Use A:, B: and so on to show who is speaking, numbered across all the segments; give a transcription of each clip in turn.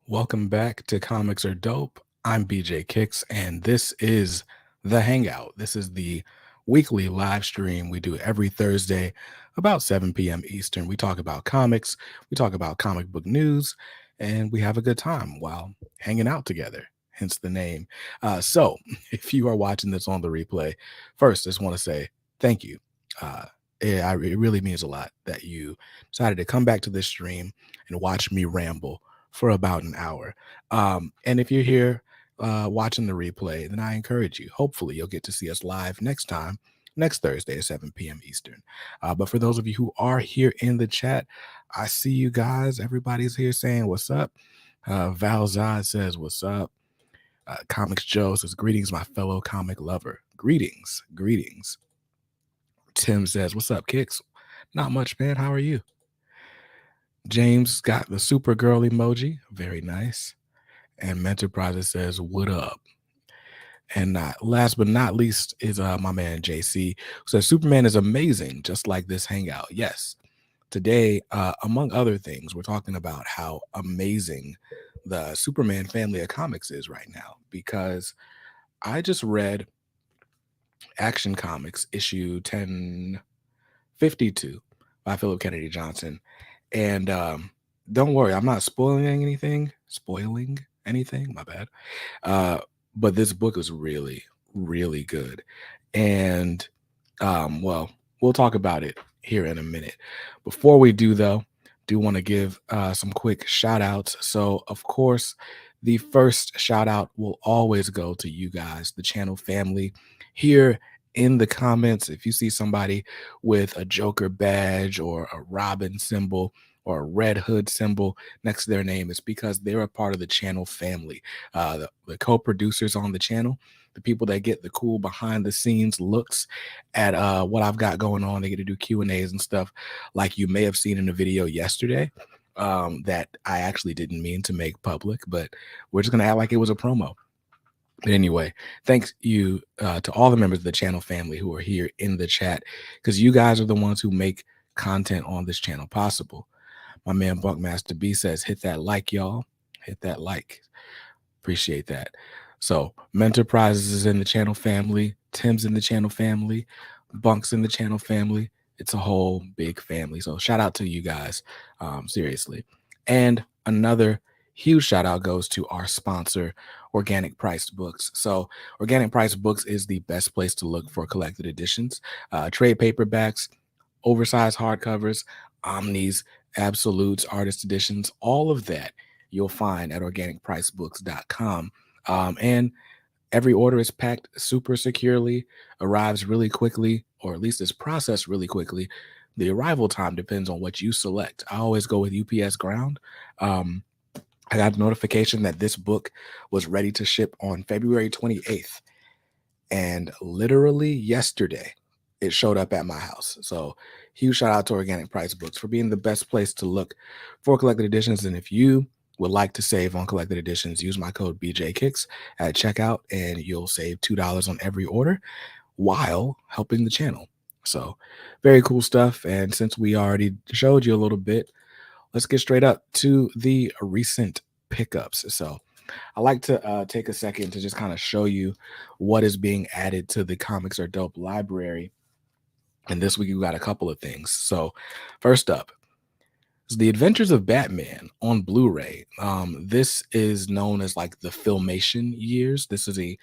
A: Welcome back to Comics Are Dope. I'm BJ Kicks, and this is The Hangout. This is the weekly live stream we do every Thursday about 7 p.m. Eastern. We talk about comics, we talk about comic book news, and we have a good time while hanging out together, hence the name. So, if you are watching this on the replay, first, I just want to say thank you. It really means a lot that you decided to come back to this stream and watch me ramble for about an hour. And if you're here watching the replay, then I encourage you. Hopefully, you'll get to see us live next Thursday at 7 p.m. Eastern. But for those of you who are here in the chat, I see you guys. Everybody's here saying what's up. Val Zod says what's up. Comics Joe says greetings, my fellow comic lover. Greetings, greetings. Tim says what's up, Kicks? Not much, man. How are you? James got the Supergirl emoji. Very nice. And Mentorprises says, what up? And last but not least is my man JC, who says Superman is amazing, just like this hangout. Yes. Today, among other things, we're talking about how amazing the Superman family of comics is right now, because I just read Action Comics issue 1052 by Philip Kennedy Johnson. And don't worry, I'm not spoiling anything. My bad. But this book is really, really good. And well, we'll talk about it here in a minute. Before we do, though, do want to give some quick shout outs. So, of course, the first shout out will always go to you guys, the channel family. Here in the comments, if you see somebody with a Joker badge or a Robin symbol or a Red Hood symbol next to their name, it's because they're a part of the channel family. The co-producers on the channel, the people that get the cool behind the scenes looks at what I've got going on. They get to do Q&As and stuff like you may have seen in a video yesterday that I actually didn't mean to make public, but we're just going to act like it was a promo. But anyway, thanks you to all the members of the channel family who are here in the chat, because you guys are the ones who make content on this channel possible. My man Buckmaster B says, hit that like, y'all. Hit that like. Appreciate that. So Mentor Prizes is in the channel family. Tim's in the channel family. Bunk's in the channel family. It's a whole big family. So shout out to you guys. Seriously. And another huge shout out goes to our sponsor, Organic Priced Books. So Organic Priced Books is the best place to look for collected editions, trade paperbacks, oversized hardcovers, omnis, absolutes, artist editions, all of that you'll find at organicpricebooks.com. And every order is packed super securely, arrives really quickly, or at least is processed really quickly. The arrival time depends on what you select. I always go with UPS Ground. I got a notification that this book was ready to ship on February 28th. And literally yesterday, it showed up at my house. So huge shout out to Organic Price Books for being the best place to look for collected editions. And if you would like to save on collected editions, use my code BJKicks at checkout and you'll save $2 on every order while helping the channel. So very cool stuff. And since we already showed you a little bit, let's get straight up to the recent pickups. So I like to take a second to just kind of show you what is being added to the Comics Are Dope library. And this week we got a couple of things. So first up is The Adventures of Batman on Blu-ray. This is known as like the Filmation years. This is a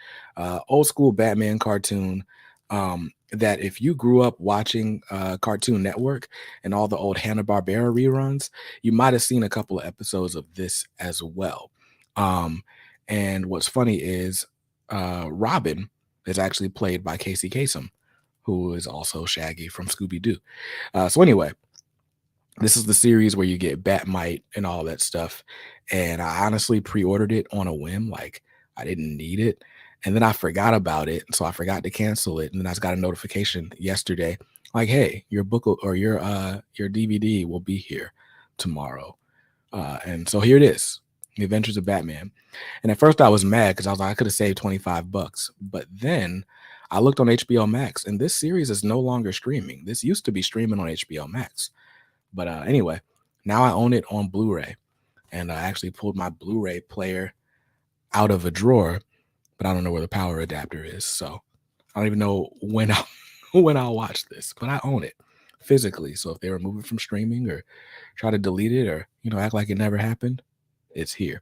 A: old school Batman cartoon that if you grew up watching Cartoon Network and all the old Hanna-Barbera reruns, you might have seen a couple of episodes of this as well. And what's funny is Robin is actually played by Casey Kasem, who is also Shaggy from Scooby-Doo. So anyway, this is the series where you get Batmite and all that stuff. And I honestly pre-ordered it on a whim. Like I didn't need it. And then I forgot about it. So I forgot to cancel it. And then I got a notification yesterday like, hey, your book or your DVD will be here tomorrow. And so here it is, The Adventures of Batman. And at first I was mad because I was like, I could have saved $25. But then I looked on HBO Max and this series is no longer streaming. This used to be streaming on HBO Max. But anyway, now I own it on Blu-ray. and I actually pulled my Blu-ray player out of a drawer, but I don't know where the power adapter is, so I don't even know when I when I'll watch this, but I own it physically. So if they remove it from streaming or try to delete it or act like it never happened, it's here.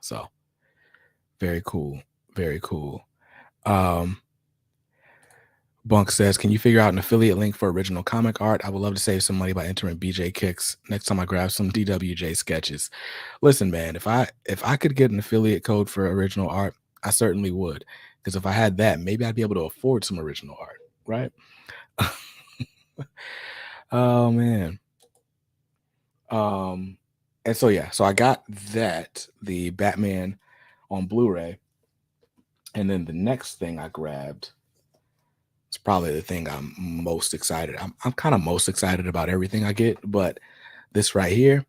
A: So very cool, very cool. Um, Bunk says, can you figure out an affiliate link for original comic art? I would love to save some money by entering BJ Kicks next time I grab some DWJ sketches. Listen, man, if I could get an affiliate code for original art, I certainly would. Because if I had that, maybe I'd be able to afford some original art, right? Oh man. And so yeah, so I got the Batman on Blu-ray, and then the next thing I grabbed, it's probably the thing I'm most excited. I'm kind of most excited about everything I get, but this right here,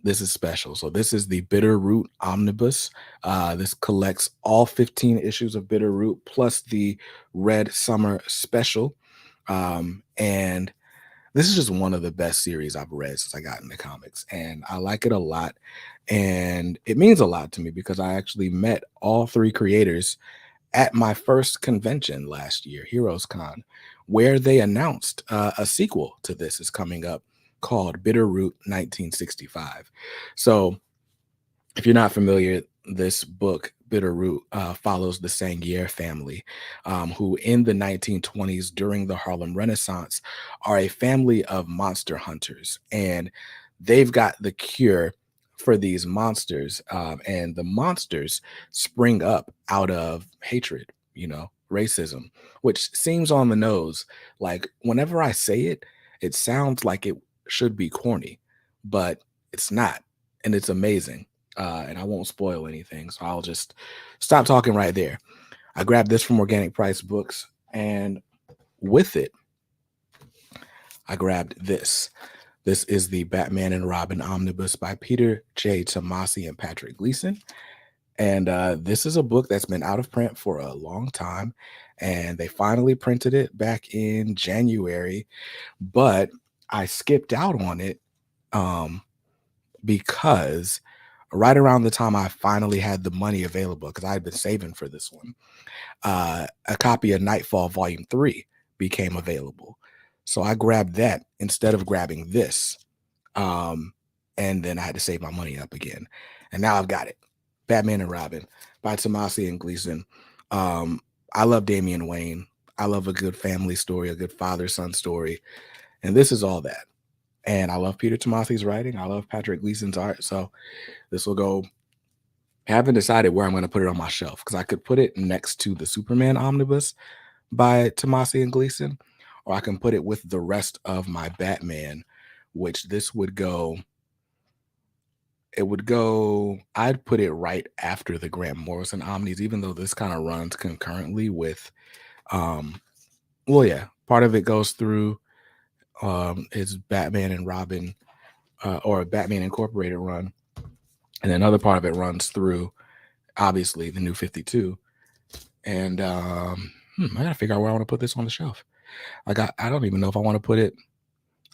A: this is special. So this is the Bitterroot Omnibus. This collects all 15 issues of Bitterroot plus the Red Summer Special. And this is just one of the best series I've read since I got into comics, and I like it a lot. And it means a lot to me because I actually met all three creators at my first convention last year, Heroes Con, where they announced a sequel to this is coming up called Bitterroot 1965. So if you're not familiar, this book, Bitterroot, follows the Sangier family, who in the 1920s, during the Harlem Renaissance, are a family of monster hunters. And they've got the cure for these monsters. And the monsters spring up out of hatred, racism, which seems on the nose. Like whenever I say it, it sounds like it should be corny, but it's not. And it's amazing, and I won't spoil anything, so I'll just stop talking right there. I grabbed this from Organic Price Books, and with it, I grabbed this. This is the Batman and Robin Omnibus by Peter J. Tomasi and Patrick Gleason. And this is a book that's been out of print for a long time, and they finally printed it back in January, but I skipped out on it because right around the time I finally had the money available, because I had been saving for this one, a copy of Nightfall Volume 3 became available. So I grabbed that instead of grabbing this. And then I had to save my money up again. And now I've got it. Batman and Robin by Tomasi and Gleason. I love Damian Wayne. I love a good family story, a good father-son story. And this is all that. And I love Peter Tomasi's writing. I love Patrick Gleason's art. So this will go. I haven't decided where I'm going to put it on my shelf because I could put it next to the Superman Omnibus by Tomasi and Gleason, or I can put it with the rest of my Batman, which this would go. It would go. I'd put it right after the Grant Morrison Omnis, even though this kind of runs concurrently with. Well, yeah, part of it goes through is Batman and Robin, or a Batman Incorporated run, and another part of it runs through obviously the New 52. And I gotta figure out where I want to put this on the shelf. I don't even know if I want to put it.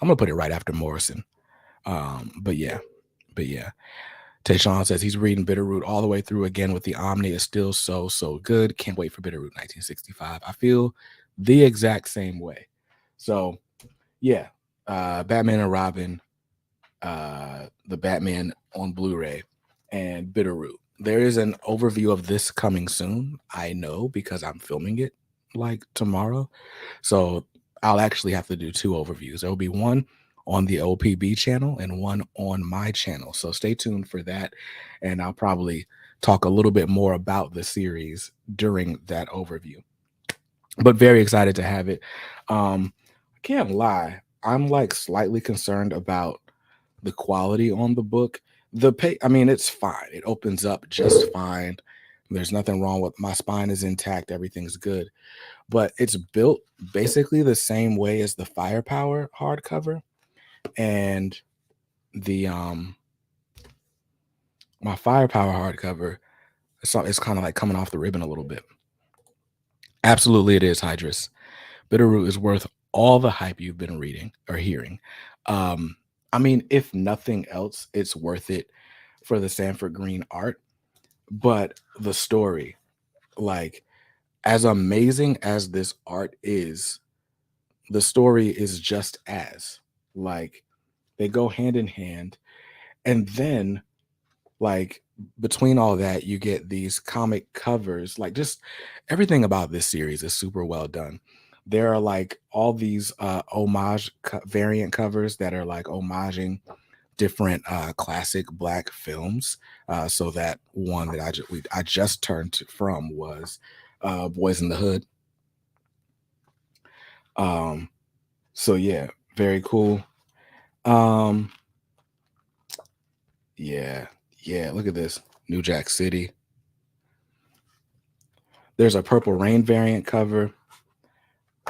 A: I'm gonna put it right after Morrison. But yeah. Tayshawn says he's reading Bitterroot all the way through again with the Omni. Is still so good. Can't wait for Bitterroot 1965. I feel the exact same way. So yeah, Batman and Robin, the Batman on Blu-ray, and Bitterroot. There is an overview of this coming soon. I know because I'm filming it like tomorrow. So I'll actually have to do two overviews. There will be one on the OPB channel and one on my channel. So stay tuned for that. And I'll probably talk a little bit more about the series during that overview. But very excited to have it. I can't lie. I'm like slightly concerned about the quality on the book. I mean, it's fine. It opens up just fine. There's nothing wrong with my spine is intact. Everything's good. But it's built basically the same way as the Firepower hardcover. And the my Firepower hardcover, it's kind of like coming off the ribbon a little bit. Absolutely it is, Hydrus. Bitterroot is worth all the hype you've been reading or hearing. I mean, if nothing else, it's worth it for the Sanford Green art, but the story, like, as amazing as this art is, the story is just as, like, they go hand in hand. And then, like, between all that, you get these comic covers. Like, just everything about this series is super well done. There are like all these variant covers that are like homaging different classic black films. So that one that I just turned from was Boys in the Hood. Um, so yeah, very cool. Um, yeah, yeah. Look at this, New Jack City. There's a Purple Rain variant cover.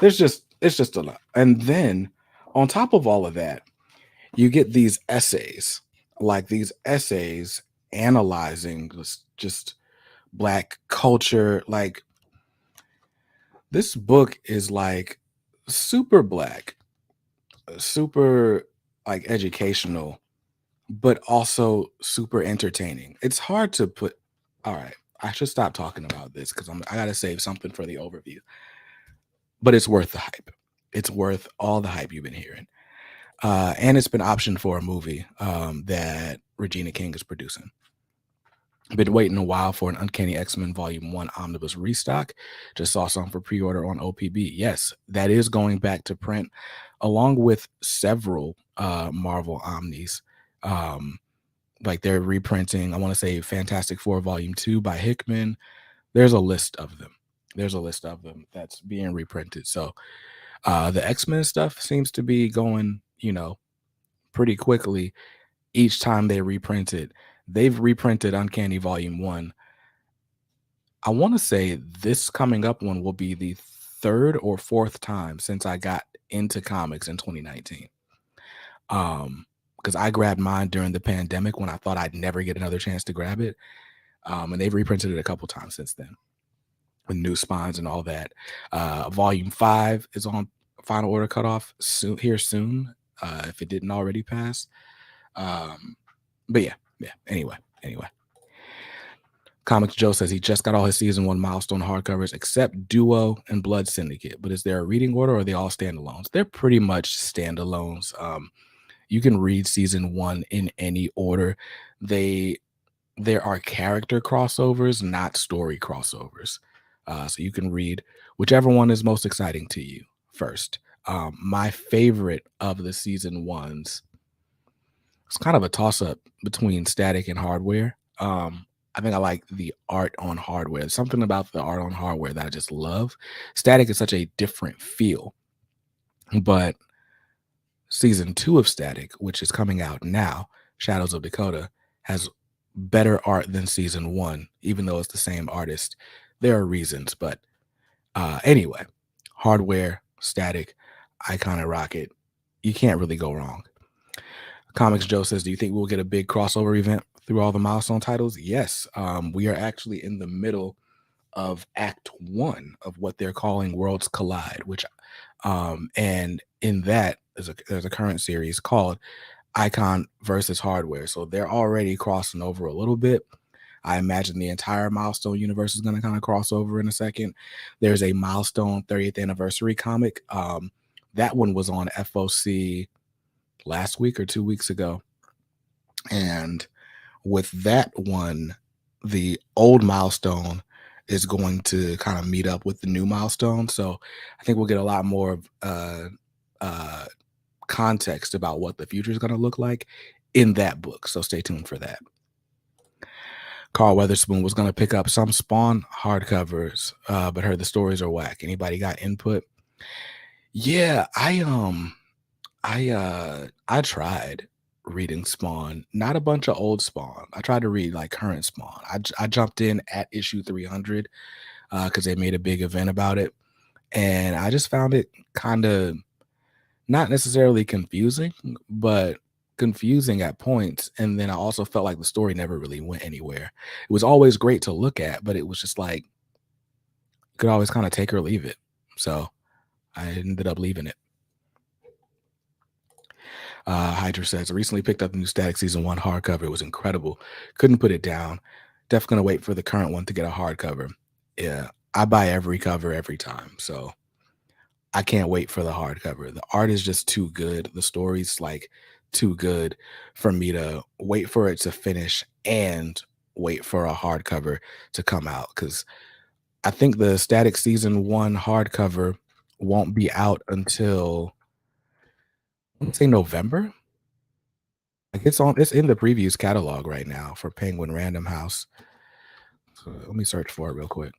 A: It's just a lot. And then on top of all of that, you get these essays, like these essays analyzing just black culture. Like, this book is like super black, super like educational, but also super entertaining. It's hard to put. All right, I should stop talking about this because I gotta save something for the overview. But it's worth the hype. It's worth all the hype you've been hearing. And it's been optioned for a movie that Regina King is producing. Been waiting a while for an Uncanny X-Men Volume 1 Omnibus restock. Just saw some for pre-order on OPB. Yes, that is going back to print, along with several Marvel Omnis. Like, they're reprinting, I want to say, Fantastic Four Volume 2 by Hickman. There's a list of them. There's a list of them that's being reprinted. So the X-Men stuff seems to be going, pretty quickly each time they reprint it. They've reprinted Uncanny Volume 1. I want to say this coming up one will be the third or fourth time since I got into comics in 2019. Because I grabbed mine during the pandemic when I thought I'd never get another chance to grab it. And they've reprinted it a couple times since then with new spines and all that. Volume 5 is on final order cutoff soon, if it didn't already pass. But yeah. Anyway. Comics Joe says he just got all his season 1 milestone hardcovers except Duo and Blood Syndicate. But is there a reading order or are they all standalones? They're pretty much standalones. You can read season 1 in any order. There are character crossovers, not story crossovers. So you can read whichever one is most exciting to you first. My favorite of the season 1s, it's kind of a toss-up between Static and Hardware. I think I like the art on Hardware. There's something about the art on Hardware that I just love. Static is such a different feel. But season 2 of Static, which is coming out now, Shadows of Dakota, has better art than season 1, even though it's the same artist. There are reasons, but anyway, Hardware, Static, Icon and Rocket, you can't really go wrong. Comics Joe says, do you think we'll get a big crossover event through all the milestone titles? Yes. We are actually in the middle of Act 1 of what they're calling Worlds Collide, which and in that there's a current series called Icon versus Hardware. So they're already crossing over a little bit. I imagine the entire Milestone universe is going to kind of cross over in a second. There's a Milestone 30th anniversary comic. That one was on FOC last week or 2 weeks ago. And with that one, the old Milestone is going to kind of meet up with the new Milestone. So I think we'll get a lot more of context about what the future is going to look like in that book. So stay tuned for that. Carl Weatherspoon was going to pick up some Spawn hardcovers, but heard the stories are whack. Anybody got input? Yeah, I tried reading Spawn, not a bunch of old Spawn. I tried to read like current Spawn. I jumped in at issue 300 because they made a big event about it, and I just found it kind of not necessarily confusing, but confusing at points. And then I also felt like the story never really went anywhere. It was always great to look at, but it was just like you could always kind of take or leave it. So I ended up leaving it. Hydra says, I recently picked up the new Static Season 1 hardcover. It was incredible. Couldn't put it down. Definitely going to wait for the current one to get a hardcover. Yeah, I buy every cover every time. So I can't wait for the hardcover. The art is just too good. The story's like too good for me to wait for it to finish and wait for a hardcover to come out. Because I think the Static Season 1 hardcover won't be out until, I want to say, November. Like it's in the previews catalog right now for Penguin Random House. So let me search for it real quick.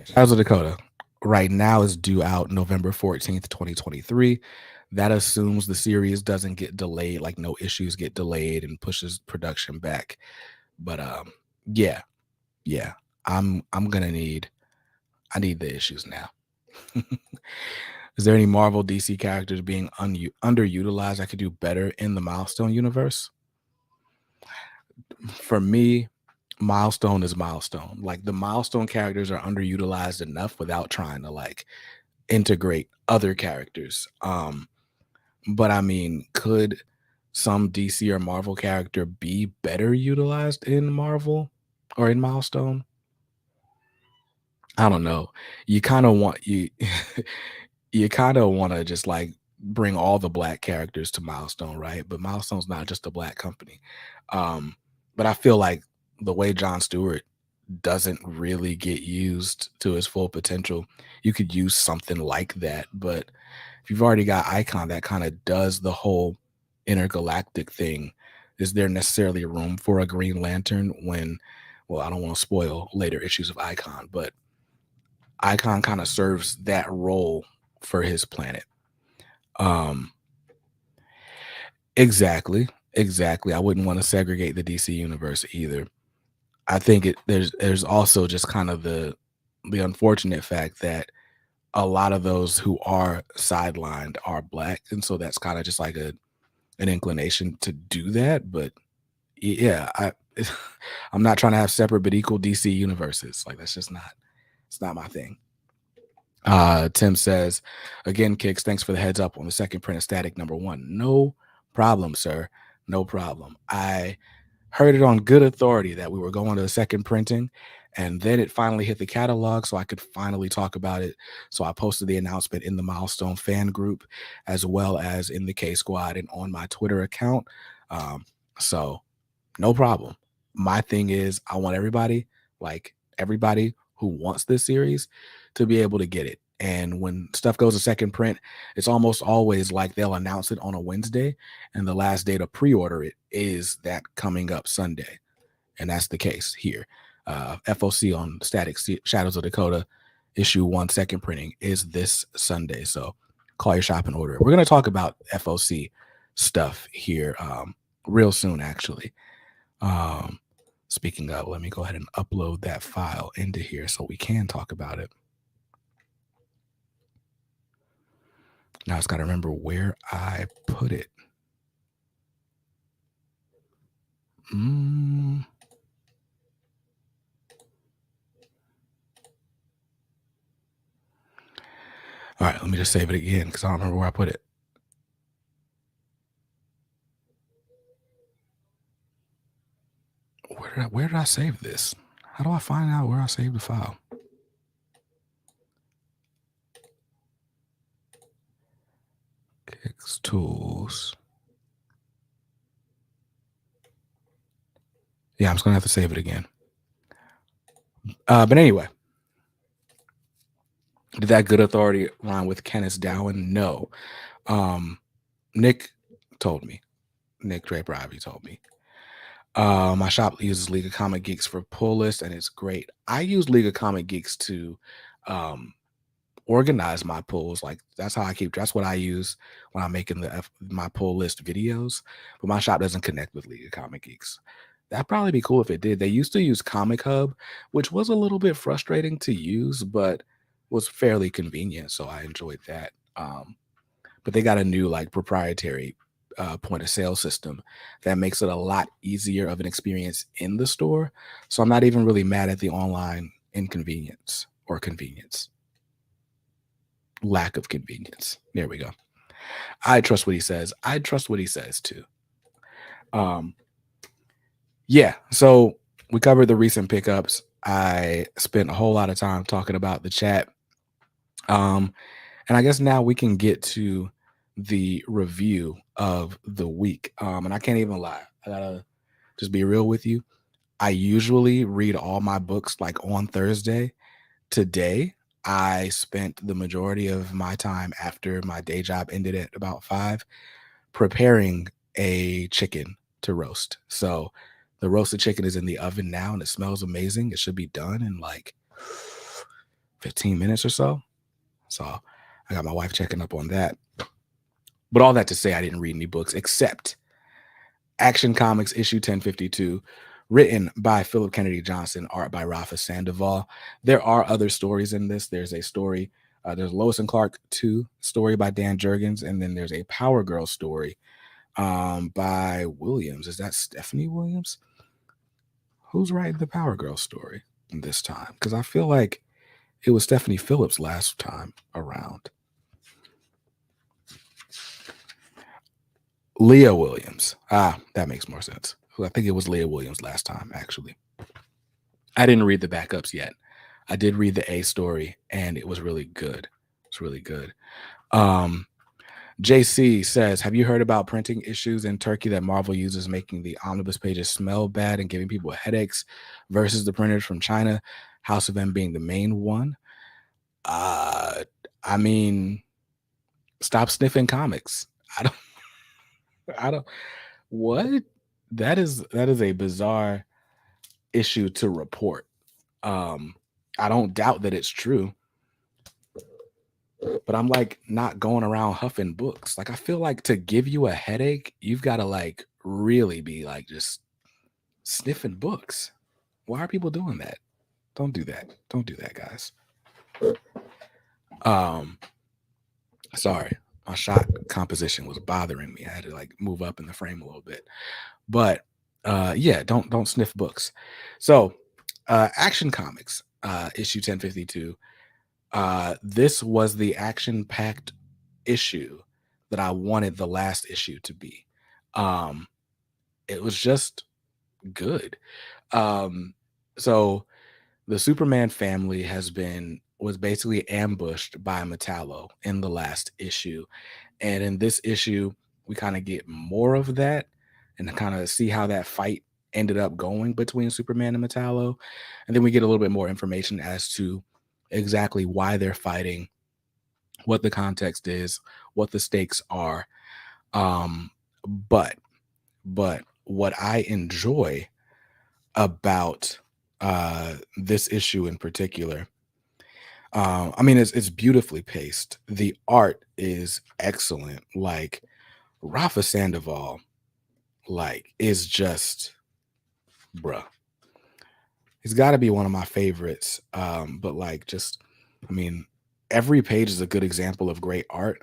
A: Shadows of Dakota right now is due out November 14th, 2023. That assumes the series doesn't get delayed, like no issues get delayed and pushes production back. But yeah, yeah. I'm gonna need I need the issues now. Is there any Marvel DC characters being underutilized I could do better in the Milestone universe? For me, Milestone is Milestone. Like the Milestone characters are underutilized enough without trying to like integrate other characters. But I mean, could some DC or Marvel character be better utilized in Marvel or in Milestone? I don't know. You kind of want you you kind of want to just like bring all the black characters to Milestone, right? But Milestone's not just a black company. Um, but I feel like the way John Stewart doesn't really get used to his full potential, you could use something like that. But if you've already got Icon that kind of does the whole intergalactic thing, is there necessarily room for a Green Lantern when, well, I don't want to spoil later issues of Icon, but Icon kind of serves that role for his planet. Um, exactly, exactly. I wouldn't want to segregate the DC universe either. I think there's also just kind of the unfortunate fact that a lot of those who are sidelined are black, and so that's kind of just like an inclination to do that. But yeah, I'm not trying to have separate but equal DC universes. Like that's just not it's not my thing. Tim says, again, Kicks, thanks for the heads up on the second print of Static #1. No problem, sir. No problem. I heard it on good authority that we were going to the second printing, and then it finally hit the catalog, so I could finally talk about it. So I posted the announcement in the Milestone fan group, as well as in the K Squad and on my Twitter account. So no problem. My thing is, I want everybody, like everybody who wants this series, to be able to get it. And when stuff goes to second print, it's almost always like they'll announce it on a Wednesday, and the last day to pre-order it is that coming up Sunday. And that's the case here. FOC on Shadows of Dakota issue 1 second printing is this Sunday. So call your shop and order it. We're going to talk about FOC stuff here real soon, actually. Um, Speaking of, let me go ahead and upload that file into here so we can talk about it. Now I just got to remember where I put it. All right, let me just save it again because I don't remember where I put it. Where did I save this? How do I find out where I saved the file? Kicks tools. Yeah, I'm just gonna have to save it again. But anyway, did that good authority rhyme with Kenneth Dowen? No. Nick told me. Nick Draper Ivy told me. My shop uses League of Comic Geeks for pull list, and it's great. I use League of Comic Geeks to organize my pulls. Like that's what I use when I'm making my pull list videos. But my shop doesn't connect with League of Comic Geeks. That'd probably be cool if it did. They used to use Comic Hub, which was a little bit frustrating to use, but was fairly convenient. So I enjoyed that. But they got a new like proprietary point of sale system that makes it a lot easier of an experience in the store. So I'm not even really mad at the online inconvenience or convenience. lack of convenience. There we go. I trust what he says. I trust what he says too. Um, yeah. So we covered the recent pickups. I spent a whole lot of time talking about the chat. Um, and I guess now we can get to the review of the week. And I can't even lie. I gotta just be real with you. I usually read all my books like on Thursday. Today, I spent the majority of my time after my day job ended at about 5 preparing a chicken to roast. So the roasted chicken is in the oven now and it smells amazing. It should be done in like 15 minutes or so. So I got my wife checking up on that. But all that to say, I didn't read any books except Action Comics issue 1052, written by Philip Kennedy Johnson, art by Rafa Sandoval. There are other stories in this. There's a story, there's Lois and Clark 2 story by Dan Jurgens, and then there's a Power Girl story by Williams. Is that Stephanie Williams? Who's writing the Power Girl story this time? Because I feel like it was Stephanie Phillips last time around. Leah Williams. That makes more sense. I think it was Leah Williams last time, actually. I didn't read the backups yet. I did read the A story, and it was really good. It's really good. JC says, have you heard about printing issues in Turkey that Marvel uses, making the omnibus pages smell bad and giving people headaches versus the printers from China, House of M being the main one? I mean, stop sniffing comics. I don't, what? That is a bizarre issue to report. I don't doubt that it's true, but I'm like not going around huffing books. Like I feel like to give you a headache, you've got to like really be like just sniffing books. Why are people doing that? Don't do that. Don't do that, guys. Sorry, my shot composition was bothering me. I had to like move up in the frame a little bit. But yeah, don't sniff books. So Action Comics, issue 1052. This was the action-packed issue that I wanted the last issue to be. It was just good. So the Superman family was basically ambushed by Metallo in the last issue. And in this issue, we kind of get more of that and kind of see how that fight ended up going between Superman and Metallo. And then we get a little bit more information as to exactly why they're fighting, what the context is, what the stakes are. But what I enjoy about this issue in particular, I mean, it's beautifully paced. The art is excellent. Like Rafa Sandoval, like is just, bruh. He's got to be one of my favorites. But like, just, I mean, every page is a good example of great art.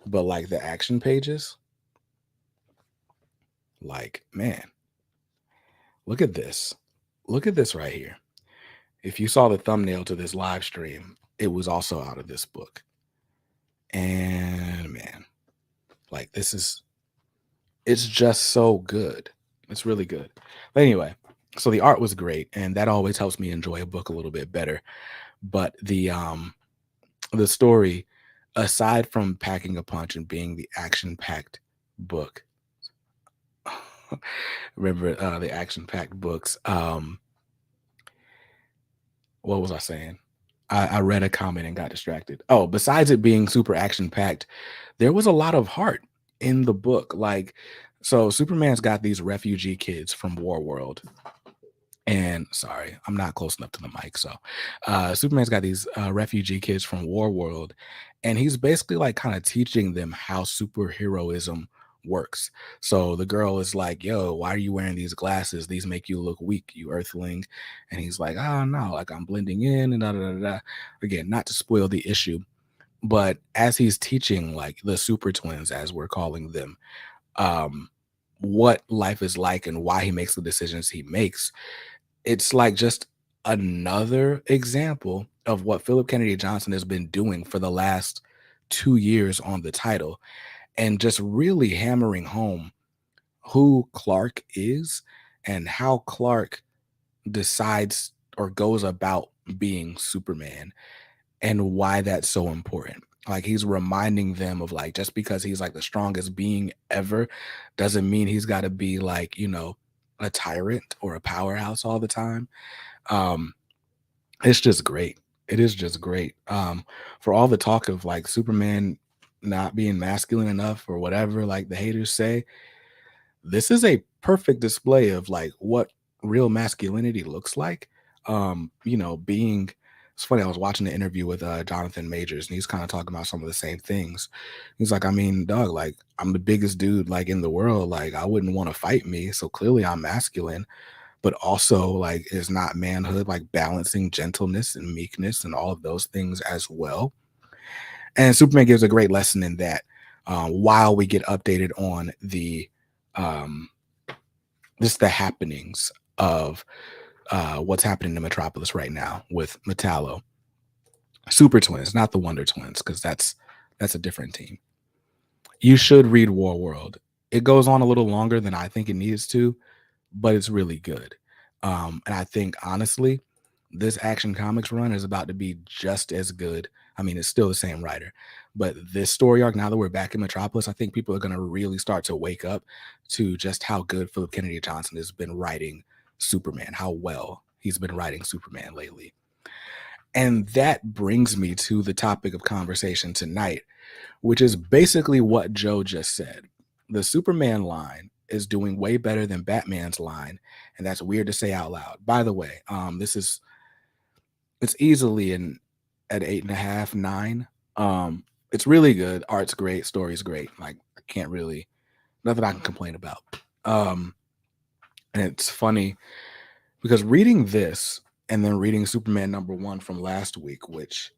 A: But like the action pages, like, man, look at this. Look at this right here. If you saw the thumbnail to this live stream, it was also out of this book. And man, like it's just so good. It's really good. But anyway, so the art was great, and that always helps me enjoy a book a little bit better. But the story, aside from packing a punch and being the action-packed book, remember the action-packed books. What was I saying? I read a comment and got distracted. Oh, besides it being super action-packed, there was a lot of heart in the book. Like, so Superman's got these refugee kids from Warworld. And sorry, I'm not close enough to the mic. So Superman's got these refugee kids from Warworld, and he's basically like kind of teaching them how superheroism works. So the girl is like, yo, why are you wearing these glasses? These make you look weak, you earthling. And he's like, oh no, like I'm blending in and da da da da. Again, not to spoil the issue, but as he's teaching like the super twins, as we're calling them, what life is like and why he makes the decisions he makes, it's like just another example of what Philip Kennedy Johnson has been doing for the last 2 years on the title and just really hammering home who Clark is and how Clark decides or goes about being Superman and why that's so important. Like he's reminding them of like just because he's like the strongest being ever doesn't mean he's got to be like, a tyrant or a powerhouse all the time. Um it's just great. It is just great. For all the talk of like Superman not being masculine enough or whatever like the haters say, this is a perfect display of like what real masculinity looks like. Being it's funny, I was watching the interview with Jonathan Majors and he's kind of talking about some of the same things. He's like, I mean, dog, like I'm the biggest dude like in the world. Like I wouldn't want to fight me. So clearly I'm masculine, but also like is not manhood like balancing gentleness and meekness and all of those things as well. And Superman gives a great lesson in that, while we get updated on the um, just the happenings of what's happening in Metropolis right now with Metallo. Super Twins, not the Wonder Twins, because that's a different team. You should read War World. It goes on a little longer than I think it needs to, but it's really good. And I think honestly, this Action Comics run is about to be just as good. I mean, it's still the same writer, but this story arc, now that we're back in Metropolis, I think people are going to really start to wake up to just how good Philip Kennedy Johnson has been writing Superman, how well he's been writing Superman lately. And that brings me to the topic of conversation tonight, which is basically what Joe just said. The Superman line is doing way better than Batman's line, and that's weird to say out loud. By the way, it's easily at 8.5, 9. It's really good. Art's great, story's great. Like I can't really nothing I can complain about. And it's funny because reading this and then reading Superman #1 from last week, which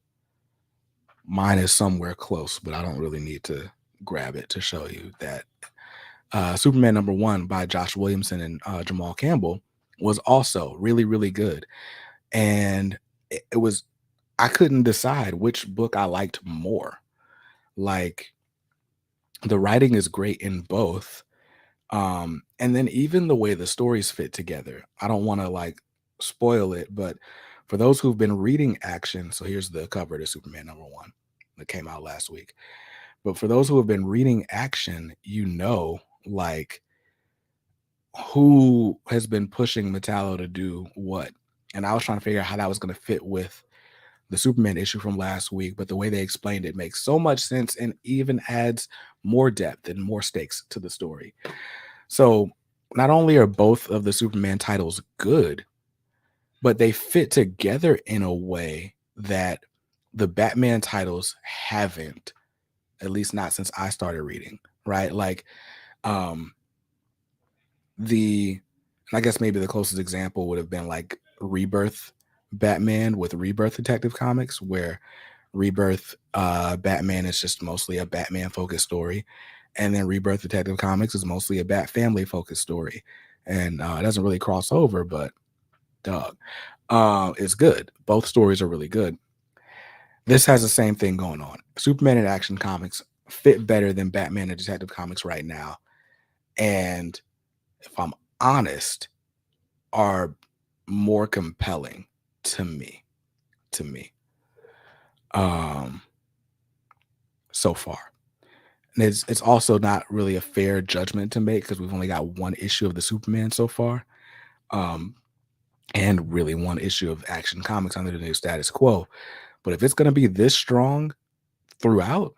A: mine is somewhere close, but I don't really need to grab it to show you that Superman #1 by Josh Williamson and Jamal Campbell was also really, really good. And it was, I couldn't decide which book I liked more. Like the writing is great in both. And then even the way the stories fit together. I don't want to like spoil it, but for those who've been reading Action, so here's the cover to Superman #1 that came out last week. But for those who have been reading Action, like who has been pushing Metallo to do what. And I was trying to figure out how that was going to fit with the Superman issue from last week, but the way they explained it makes so much sense and even adds more depth and more stakes to the story. So not only are both of the Superman titles good, but they fit together in a way that the Batman titles haven't, at least not since I started reading, right? Like um the I guess maybe the closest example would have been like Rebirth Batman with Rebirth Detective Comics, where Rebirth Batman is just mostly a Batman focused story, and then Rebirth Detective Comics is mostly a Bat family focused story, and it doesn't really cross over, but dog, it's good. Both stories are really good. This has the same thing going on. Superman and Action Comics fit better than Batman and Detective Comics right now, and if I'm honest, are more compelling to me. To me, um, so far. And it's also not really a fair judgment to make because we've only got one issue of the Superman so far, um, and really one issue of Action Comics under the new status quo. But if it's gonna be this strong throughout,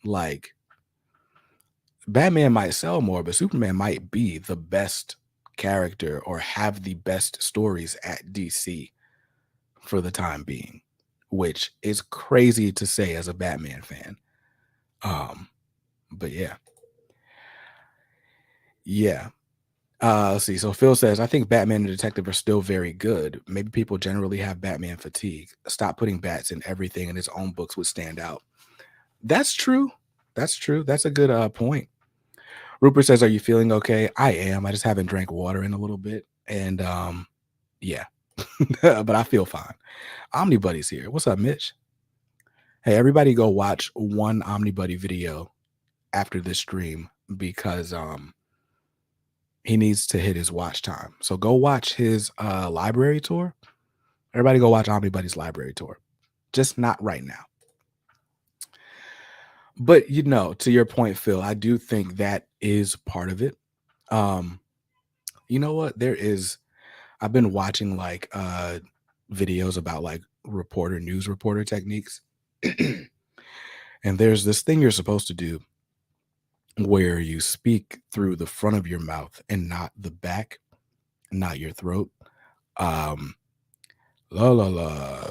A: like Batman might sell more, but Superman might be the best character or have the best stories at DC for the time being, which is crazy to say as a Batman fan. Um, but yeah. Yeah. Let's see. So Phil says, I think Batman and Detective are still very good. Maybe people generally have Batman fatigue. Stop putting bats in everything and his own books would stand out. That's true. That's true. That's a good point. Rupert says, are you feeling okay? I am. I just haven't drank water in a little bit. And yeah. But I feel fine. Omnibuddy's here. What's up, Mitch? Hey, everybody go watch one Omnibuddy video after this stream because he needs to hit his watch time. So go watch his library tour. Everybody go watch Omnibuddy's library tour. Just not right now. But to your point, Phil, I do think that is part of it. You know what? I've been watching like videos about like news reporter techniques. And there's this thing you're supposed to do where you speak through the front of your mouth and not the back, not your throat. Um, la la la.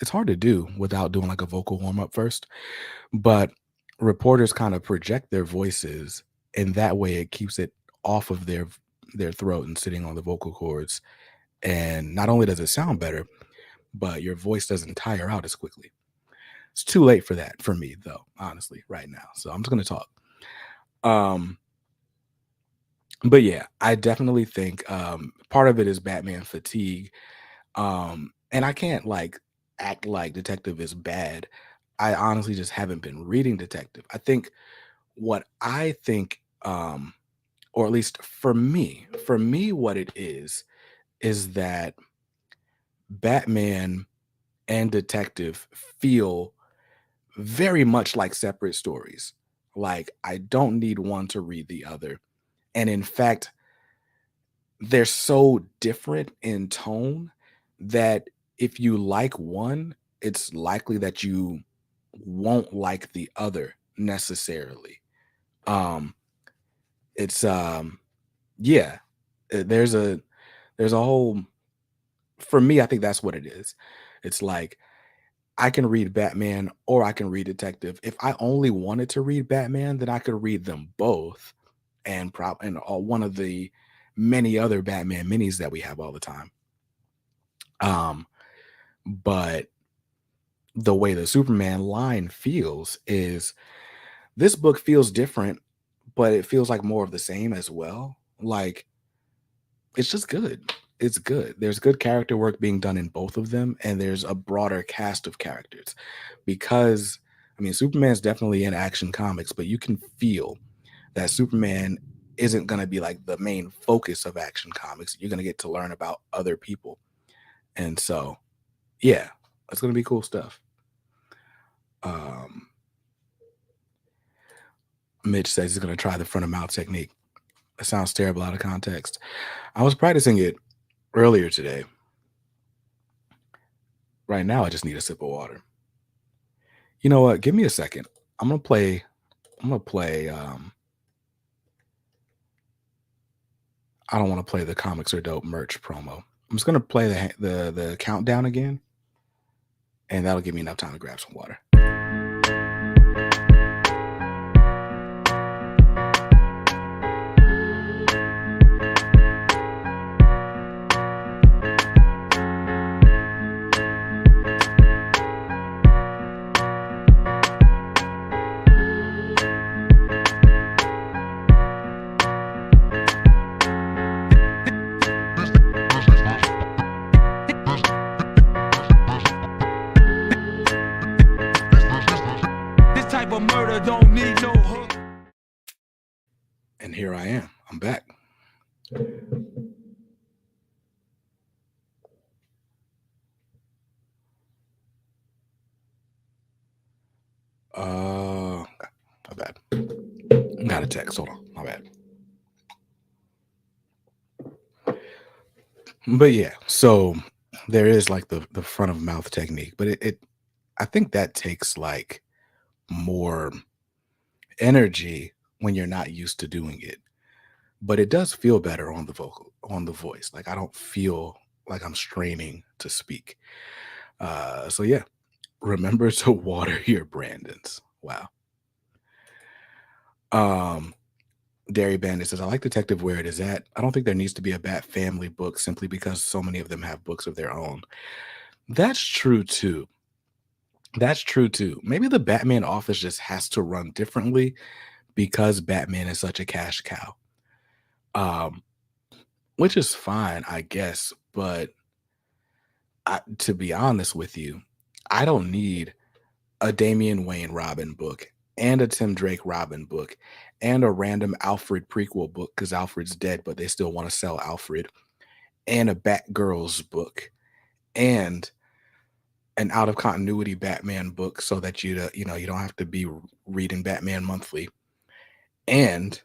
A: It's hard to do without doing like a vocal warm up first, but reporters kind of project their voices, and that way it keeps it off of their throat and sitting on the vocal cords. And not only does it sound better, but your voice doesn't tire out as quickly. It's too late for that for me, though, honestly, right now. So I'm just gonna talk. Um, but yeah, I definitely think part of it is Batman fatigue. And I can't like act like detective is bad. I honestly just haven't been reading detective. I think what I think, or at least for me, what it is that Batman and detective feel very much like separate stories. Like I don't need one to read the other. And in fact, they're so different in tone that if you like one, it's likely that you won't like the other necessarily. Um it's yeah, there's a whole for me I think that's what it is. It's like I can read Batman or I can read detective. If I only wanted to read Batman, then I could read them both and one of the many other Batman minis that we have all the time. Um, but the way the Superman line feels is this book feels different, but it feels like more of the same as well. Like it's just good. It's good. There's good character work being done in both of them, and there's a broader cast of characters. Because I mean, Superman's definitely in Action Comics, but you can feel that Superman isn't going to be like the main focus of Action Comics. You're going to get to learn about other people. And so, yeah, it's going to be cool stuff. Mitch says he's going to try the front of mouth technique. It sounds terrible out of context. I was practicing it earlier today. Right now, I just need a sip of water. You know what? Give me a second. I'm gonna play. I don't want to play the Comics Are Dope merch promo. I'm just gonna play the countdown again, and that'll give me enough time to grab some water. Murder don't need no hook. And here I am. I'm back. My bad. Got a text. Hold on. My bad. But yeah, so there is like the front of mouth technique, but I think that takes like more energy when you're not used to doing it. But it does feel better on the voice. Like I don't feel like I'm straining to speak. So yeah, remember to water your Brandons. Wow. Dairy Bandit says, I like Detective where it is at. I don't think there needs to be a Bat family book simply because so many of them have books of their own. That's true too. Maybe the Batman office just has to run differently because Batman is such a cash cow. Which is fine, I guess, but to be honest with you, I don't need a Damian Wayne Robin book, and a Tim Drake Robin book, and a random Alfred prequel book because Alfred's dead, but they still want to sell Alfred, and a Batgirls book, and an out of continuity Batman book so that you don't have to be reading Batman monthly, and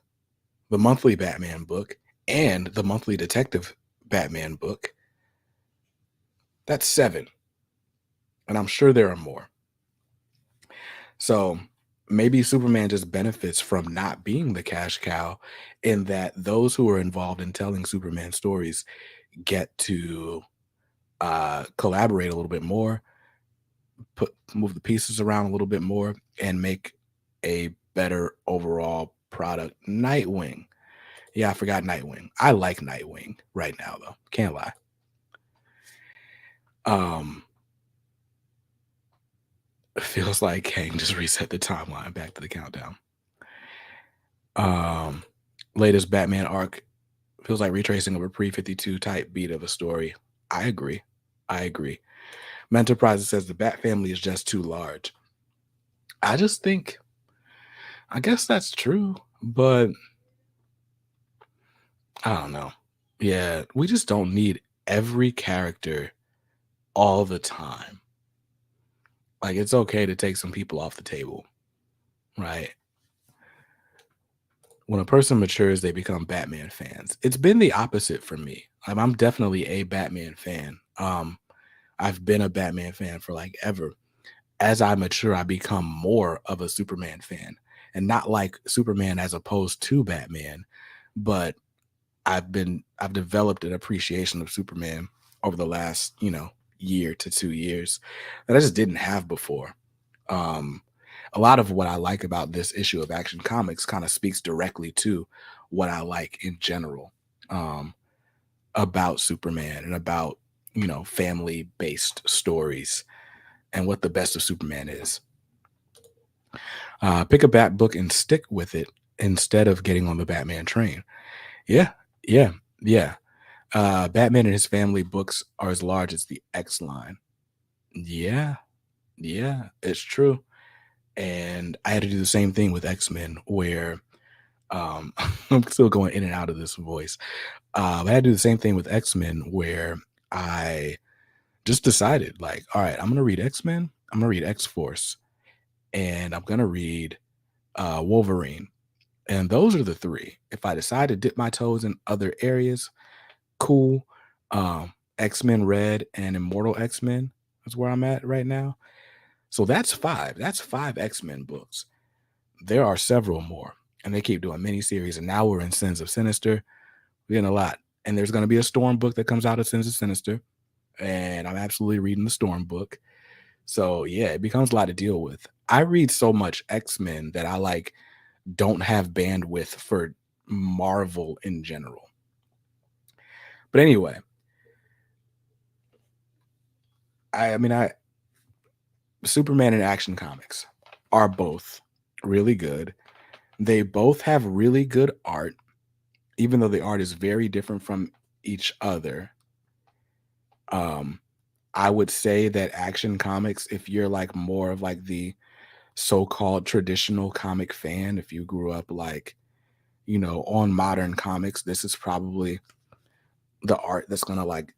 A: the monthly Batman book, and the monthly Detective Batman book. That's 7, and I'm sure there are more. So maybe Superman just benefits from not being the cash cow, in that those who are involved in telling Superman stories get to collaborate a little bit more, move the pieces around a little bit more, and make a better overall product. Nightwing. Yeah, I forgot Nightwing. I like Nightwing right now though. Can't lie. Um Feels like Kang just reset the timeline back to the countdown. Um Latest Batman arc feels like retracing of a pre-52 type beat of a story. I agree. I agree. Menterprise says the Bat family is just too large. I just think, I guess that's true, but I don't know. Yeah, we just don't need every character all the time. Like, it's okay to take some people off the table, right? When a person matures, they become Batman fans. It's been the opposite for me. I'm definitely a Batman fan. I've been a Batman fan for like ever. As I mature, I become more of a Superman fan, and not like Superman as opposed to Batman, but I've developed an appreciation of Superman over the last, year to 2 years that I just didn't have before. Um, a lot of what I like about this issue of Action Comics kind of speaks directly to what I like in general, um, about Superman and about, family based stories and what the best of Superman is. Pick a Bat book and stick with it instead of getting on the Batman train. Yeah, yeah, yeah. Batman and his family books are as large as the X line. Yeah, yeah, it's true. And I had to do the same thing with X-Men, where I'm still going in and out of this voice. I had to do the same thing with X-Men, where I just decided, like, all right, I'm gonna read X-Men, I'm gonna read X-Force, and I'm gonna read Wolverine. And those are the three. If I decide to dip my toes in other areas, cool. X-Men Red and Immortal X-Men is where I'm at right now. So that's five. That's five X-Men books. There are several more. And they keep doing miniseries. And now we're in Sins of Sinister. We're getting a lot. And there's going to be a Storm book that comes out of Sins of Sinister. And I'm absolutely reading the Storm book. So yeah, it becomes a lot to deal with. I read so much X-Men that I like don't have bandwidth for Marvel in general. But anyway, I mean, Superman and Action Comics are both really good. They both have really good art, even though the art is very different from each other. Um, I would say that Action Comics, if you're like more of like the so-called traditional comic fan, if you grew up like, on modern comics, this is probably the art that's gonna like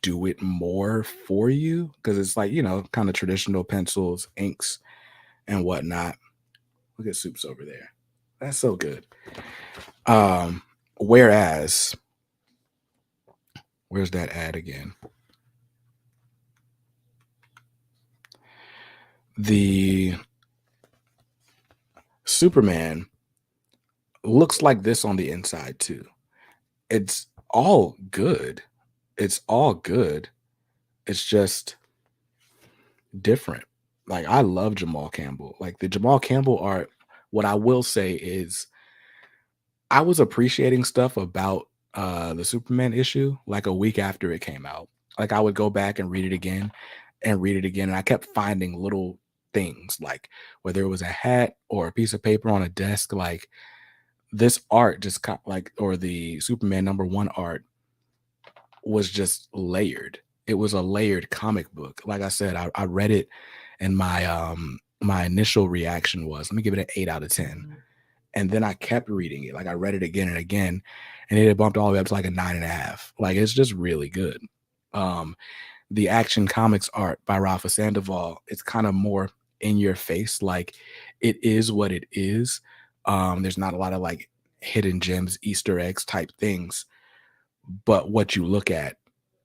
A: do it more for you, because it's like, kind of traditional pencils, inks, and whatnot. Look at Soups over there. That's so good. Whereas, where's that ad again? The Superman looks like this on the inside too. It's all good. It's all good. It's just different. Like, I love Jamal Campbell. Like, the Jamal Campbell art, what I will say is I was appreciating stuff about the Superman issue like a week after it came out. Like, I would go back and read it again and read it again, and I kept finding little things, like whether it was a hat or a piece of paper on a desk, like this art just like, or the Superman #1 art was just layered. It was a layered comic book. Like I said, I read it and my initial reaction was, let me give it an 8 out of 10. And then I kept reading it. Like, I read it again and again, and it had bumped all the way up to like a 9.5. Like, it's just really good. Um, the Action Comics art by Rafa Sandoval, it's kind of more in your face. Like, it is what it is. There's not a lot of like hidden gems, Easter eggs type things, but what you look at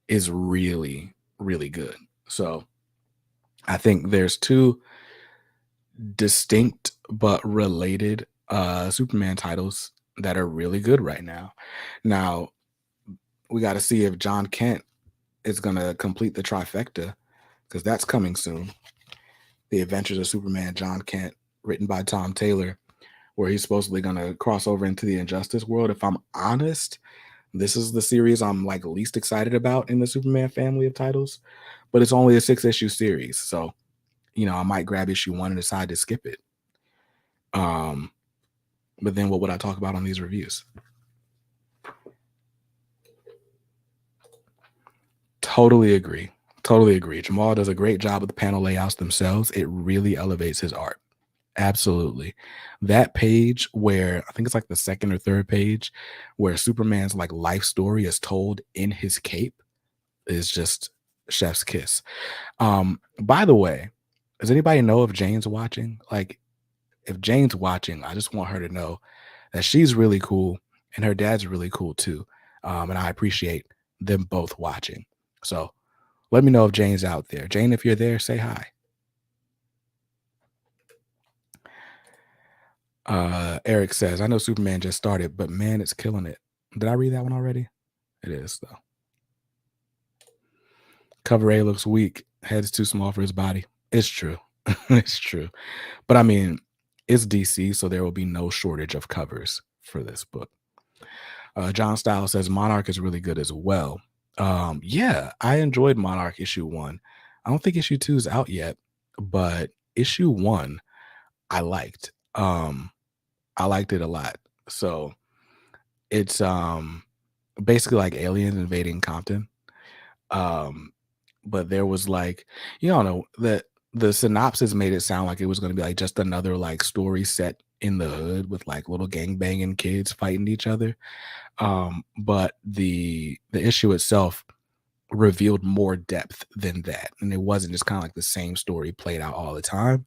A: is really, really good. So I think there's two distinct but related Superman titles that are really good right now. Now, we got to see if John Kent is going to complete the trifecta, because that's coming soon. The Adventures of Superman, John Kent, written by Tom Taylor, where he's supposedly going to cross over into the Injustice world. If I'm honest, this is the series I'm like least excited about in the Superman family of titles, but it's only a 6-issue series. So, I might grab issue 1 and decide to skip it. But then what would I talk about on these reviews? Totally agree. Totally agree. Jamal does a great job with the panel layouts themselves. It really elevates his art. Absolutely. That page where I think it's like the second or third page where Superman's like life story is told in his cape is just chef's kiss. By the way, does anybody know if Jane's watching? Like, if Jane's watching, I just want her to know that she's really cool and her dad's really cool too. And I appreciate them both watching. So let me know if Jane's out there. Jane, if you're there, say hi. Eric says, I know Superman just started, but man, it's killing it. Did I read that one already? It is, though. Cover A looks weak. Head's too small for his body. It's true. It's true. But I mean, it's DC, so there will be no shortage of covers for this book. John Stiles says Monarch is really good as well. Yeah, I enjoyed Monarch issue 1. I don't think issue 2 is out yet, but issue 1 I liked. I liked it a lot. So it's basically like aliens invading Compton. But there was like, you don't know, that the synopsis made it sound like it was going to be like just another like story set in the hood with like little gang banging kids fighting each other. But the issue itself revealed more depth than that, and it wasn't just kind of like the same story played out all the time.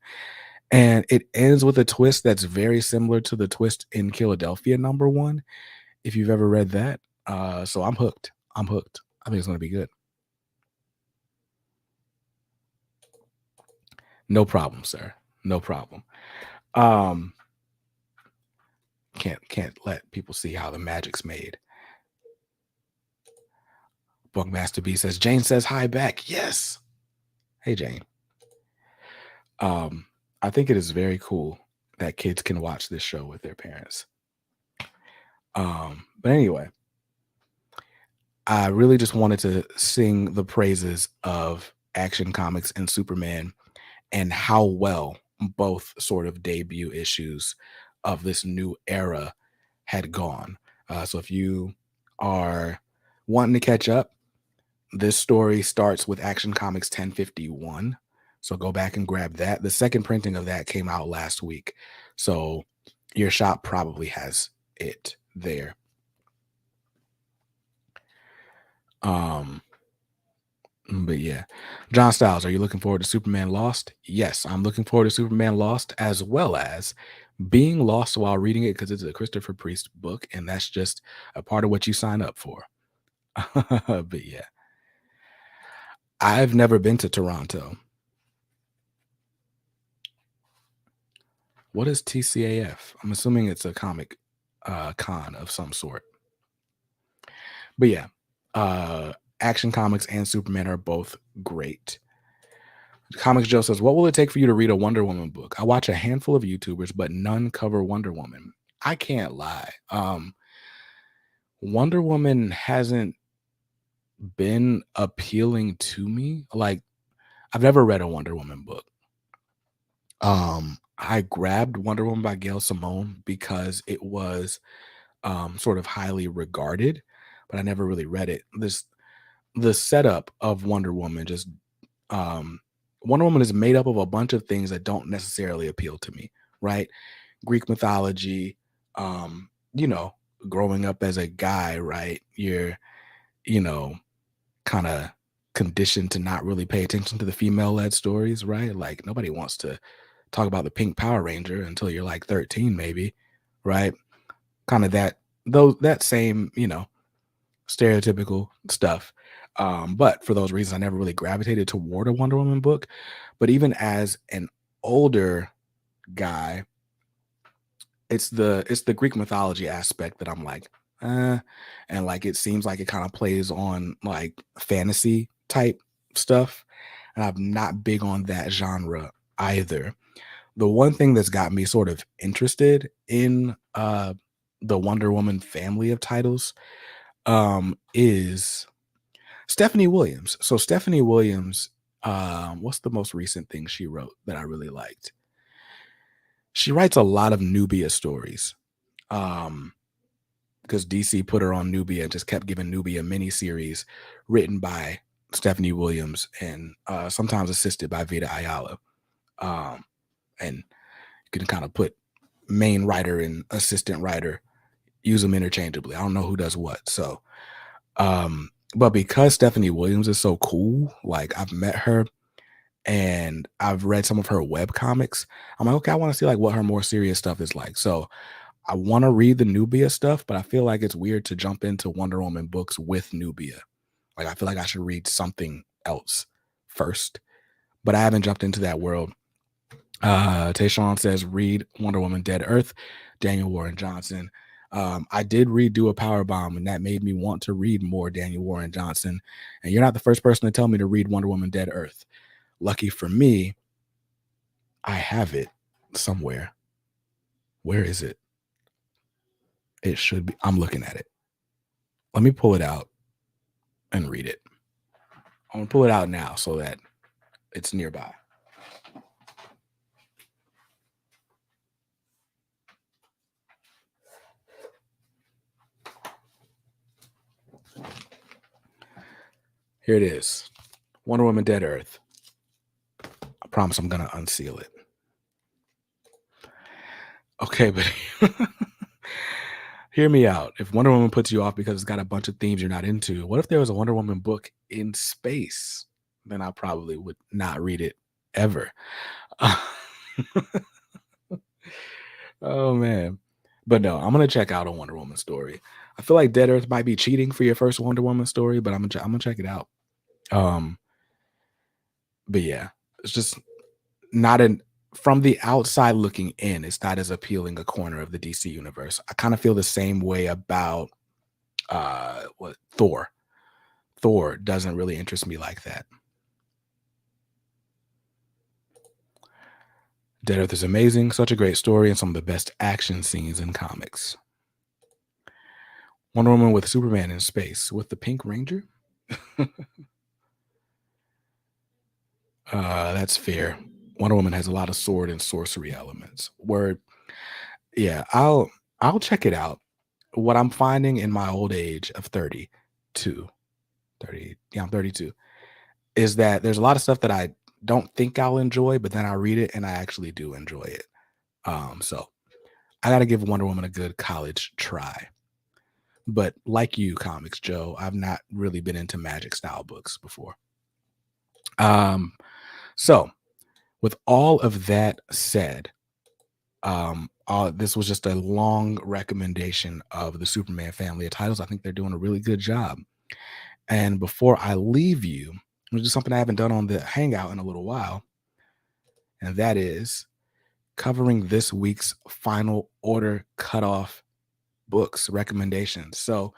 A: And it ends with a twist that's very similar to the twist in Philadelphia #1, if you've ever read that. So I'm hooked. I'm hooked. I think it's going to be good. No problem, sir. No problem. Um, can't let people see how the magic's made. Buckmaster B says, Jane says hi back. Yes. Hey, Jane. I think it is very cool that kids can watch this show with their parents. But anyway, I really just wanted to sing the praises of Action Comics and Superman and how well both sort of debut issues of this new era had gone. So if you are wanting to catch up, this story starts with Action Comics 1051. So go back and grab that. The second printing of that came out last week. So your shop probably has it there. But yeah, John Stiles, are you looking forward to Superman Lost? Yes, I'm looking forward to Superman Lost, as well as being lost while reading it, because it's a Christopher Priest book, and that's just a part of what you sign up for. But yeah, I've never been to Toronto. What is TCAF? I'm assuming it's a comic con of some sort. But yeah, Action Comics and Superman are both great. Comics Joe says, what will it take for you to read a Wonder Woman book? I watch a handful of YouTubers, but none cover Wonder Woman. I can't lie. Wonder Woman hasn't been appealing to me. Like, I've never read a Wonder Woman book. I grabbed Wonder Woman by Gail Simone because it was sort of highly regarded, but I never really read it. The setup of Wonder Woman just Wonder Woman is made up of a bunch of things that don't necessarily appeal to me, right? Greek mythology, you know, growing up as a guy, right? You're, you know, kind of conditioned to not really pay attention to the female led stories, right? Like nobody wants to talk about the Pink Power Ranger until you're like 13, maybe, right? Kind of that, though, that same, stereotypical stuff. But for those reasons, I never really gravitated toward a Wonder Woman book. But even as an older guy, it's the Greek mythology aspect that I'm like, and like it seems like it kind of plays on like fantasy type stuff. And I'm not big on that genre either. The one thing that's got me sort of interested in the Wonder Woman family of titles is Stephanie Williams. So Stephanie Williams, what's the most recent thing she wrote that I really liked? She writes a lot of Nubia stories. Um, because DC put her on Nubia and just kept giving Nubia miniseries written by Stephanie Williams and sometimes assisted by Vita Ayala. Um, and you can kind of put main writer and assistant writer, use them interchangeably. I don't know who does what. So, but because Stephanie Williams is so cool, like I've met her and I've read some of her web comics. I'm like, okay, I want to see like what her more serious stuff is like. So I want to read the Nubia stuff, but I feel like it's weird to jump into Wonder Woman books with Nubia. Like I feel like I should read something else first, but I haven't jumped into that world. Tayshawn says read Wonder Woman Dead Earth, Daniel Warren Johnson. I did read Do a Power Bomb, and that made me want to read more Daniel Warren Johnson. And you're not the first person to tell me to read Wonder Woman Dead Earth. Lucky for me, I have it somewhere. Where is it? It should be. I'm looking at it. Let me pull it out and read it. I'm gonna pull it out now so that it's nearby. Here it is. Wonder Woman Dead Earth. I promise I'm gonna unseal it. Okay, but hear me out. If Wonder Woman puts you off because it's got a bunch of themes you're not into, what if there was a Wonder Woman book in space? Then I probably would not read it ever. Oh man. But no, I'm gonna check out a Wonder Woman story. I feel like Dead Earth might be cheating for your first Wonder Woman story, but I'm gonna check it out. Um, but yeah, it's just not an from the outside looking in, it's not as appealing a corner of the DC universe. I kind of feel the same way about what Thor. Thor doesn't really interest me like that. Dead Earth is amazing, such a great story, and some of the best action scenes in comics. Wonder Woman with Superman in space with the Pink Ranger. That's fair. Wonder Woman has a lot of sword and sorcery elements. Word, yeah, I'll check it out. What I'm finding in my old age of 32, 30, yeah, I'm 32, is that there's a lot of stuff that I don't think I'll enjoy, but then I read it and I actually do enjoy it. So I got to give Wonder Woman a good college try. But like you, Comics Joe, I've not really been into magic style books before. So with all of that said, this was just a long recommendation of the Superman family of titles. I think they're doing a really good job. And before I leave you, which is something I haven't done on the Hangout in a little while, and that is covering this week's final order cutoff books recommendations. So,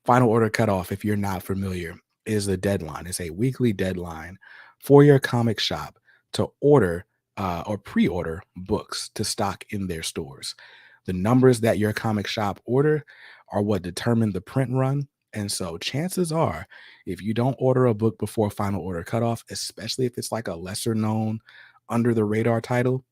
A: final order cutoff, if you're not familiar, is a deadline. It's a weekly deadline for your comic shop to order or pre-order books to stock in their stores. The numbers that your comic shop order are what determine the print run. And so chances are, if you don't order a book before final order cutoff, especially if it's like a lesser known under the radar title,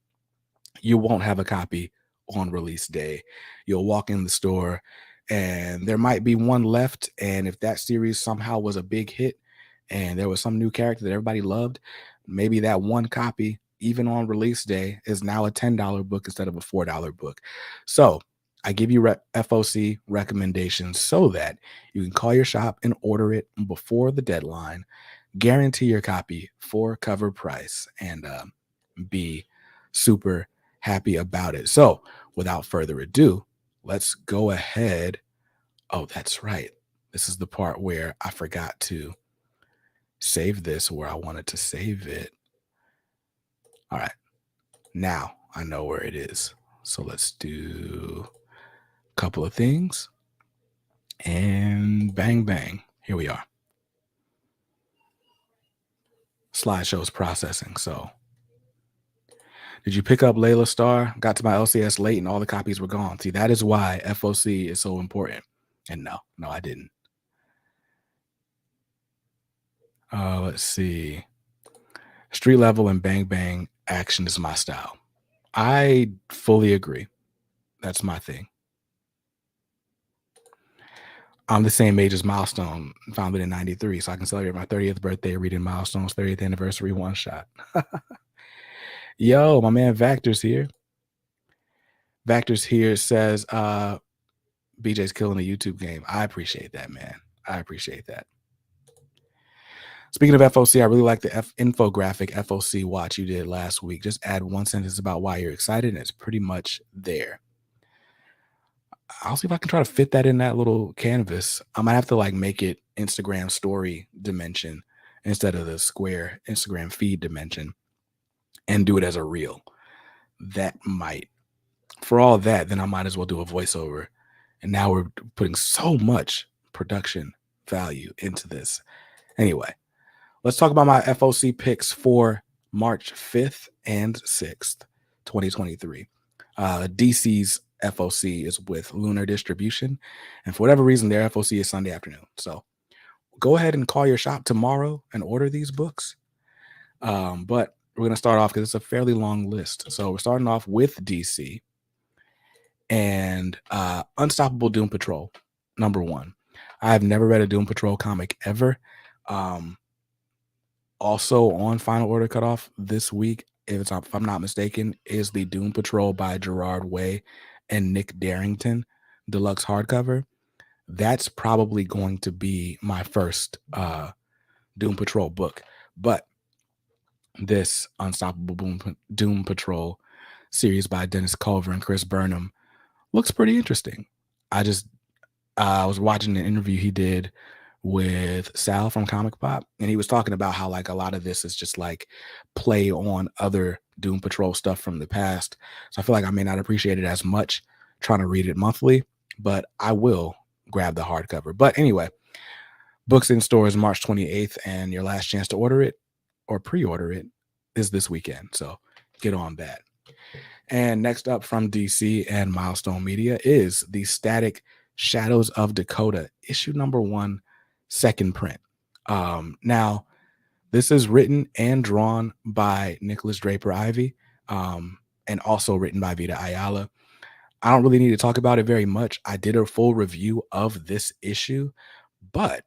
A: you won't have a copy on release day. You'll walk in the store and there might be one left. And if that series somehow was a big hit and there was some new character that everybody loved, maybe that one copy, even on release day, is now a $10 book instead of a $4 book. So I give you FOC recommendations so that you can call your shop and order it before the deadline, guarantee your copy for cover price, and be super happy about it. So without further ado, let's go ahead. Oh, that's right. This is the part where I forgot to save this where I wanted to save it. All right. Now I know where it is. So let's do a couple of things. And bang, bang. Here we are. Slideshow's processing. So did you pick up Layla Star? Got to my LCS late and all the copies were gone. See, that is why FOC is so important. And no, I didn't. Let's see. Street level and bang bang action is my style. I fully agree. That's my thing. I'm the same age as Milestone, founded in 93, so I can celebrate my 30th birthday reading Milestone's 30th anniversary one shot. Yo, my man Vactor's here. Vactor's here says, BJ's killing the YouTube game. I appreciate that, man. I appreciate that. Speaking of FOC, I really like the infographic FOC watch you did last week. Just add one sentence about why you're excited, and it's pretty much there. I'll see if I can try to fit that in that little canvas. I might have to like make it Instagram story dimension instead of the square Instagram feed dimension and do it as a reel. That might. For all that, then I might as well do a voiceover. And now we're putting so much production value into this. Anyway, let's talk about my FOC picks for March 5th and 6th, 2023. DC's FOC is with Lunar Distribution, and for whatever reason, their FOC is Sunday afternoon. So go ahead and call your shop tomorrow and order these books. But we're going to start off because it's a fairly long list. So we're starting off with DC and Unstoppable Doom Patrol, number 1. I have never read a Doom Patrol comic ever. Also on final order cutoff this week, if I'm not mistaken, is the Doom Patrol by Gerard Way and Nick Darrington deluxe hardcover. That's probably going to be my first Doom Patrol book. But this Unstoppable Doom Patrol series by Dennis Culver and Chris Burnham looks pretty interesting. I was watching an interview he did with Sal from Comic Pop, and he was talking about how like a lot of this is just like play on other Doom Patrol stuff from the past. So I feel like I may not appreciate it as much trying to read it monthly, but I will grab the hardcover. But anyway, books in stores March 28th, and your last chance to order it or pre-order it is this weekend. So get on that. And next up from DC and Milestone Media is the Static Shadows of Dakota, issue number 1, second print. Now, this is written and drawn by Nicholas Draper Ivey, and also written by Vita Ayala. I don't really need to talk about it very much. I did a full review of this issue, but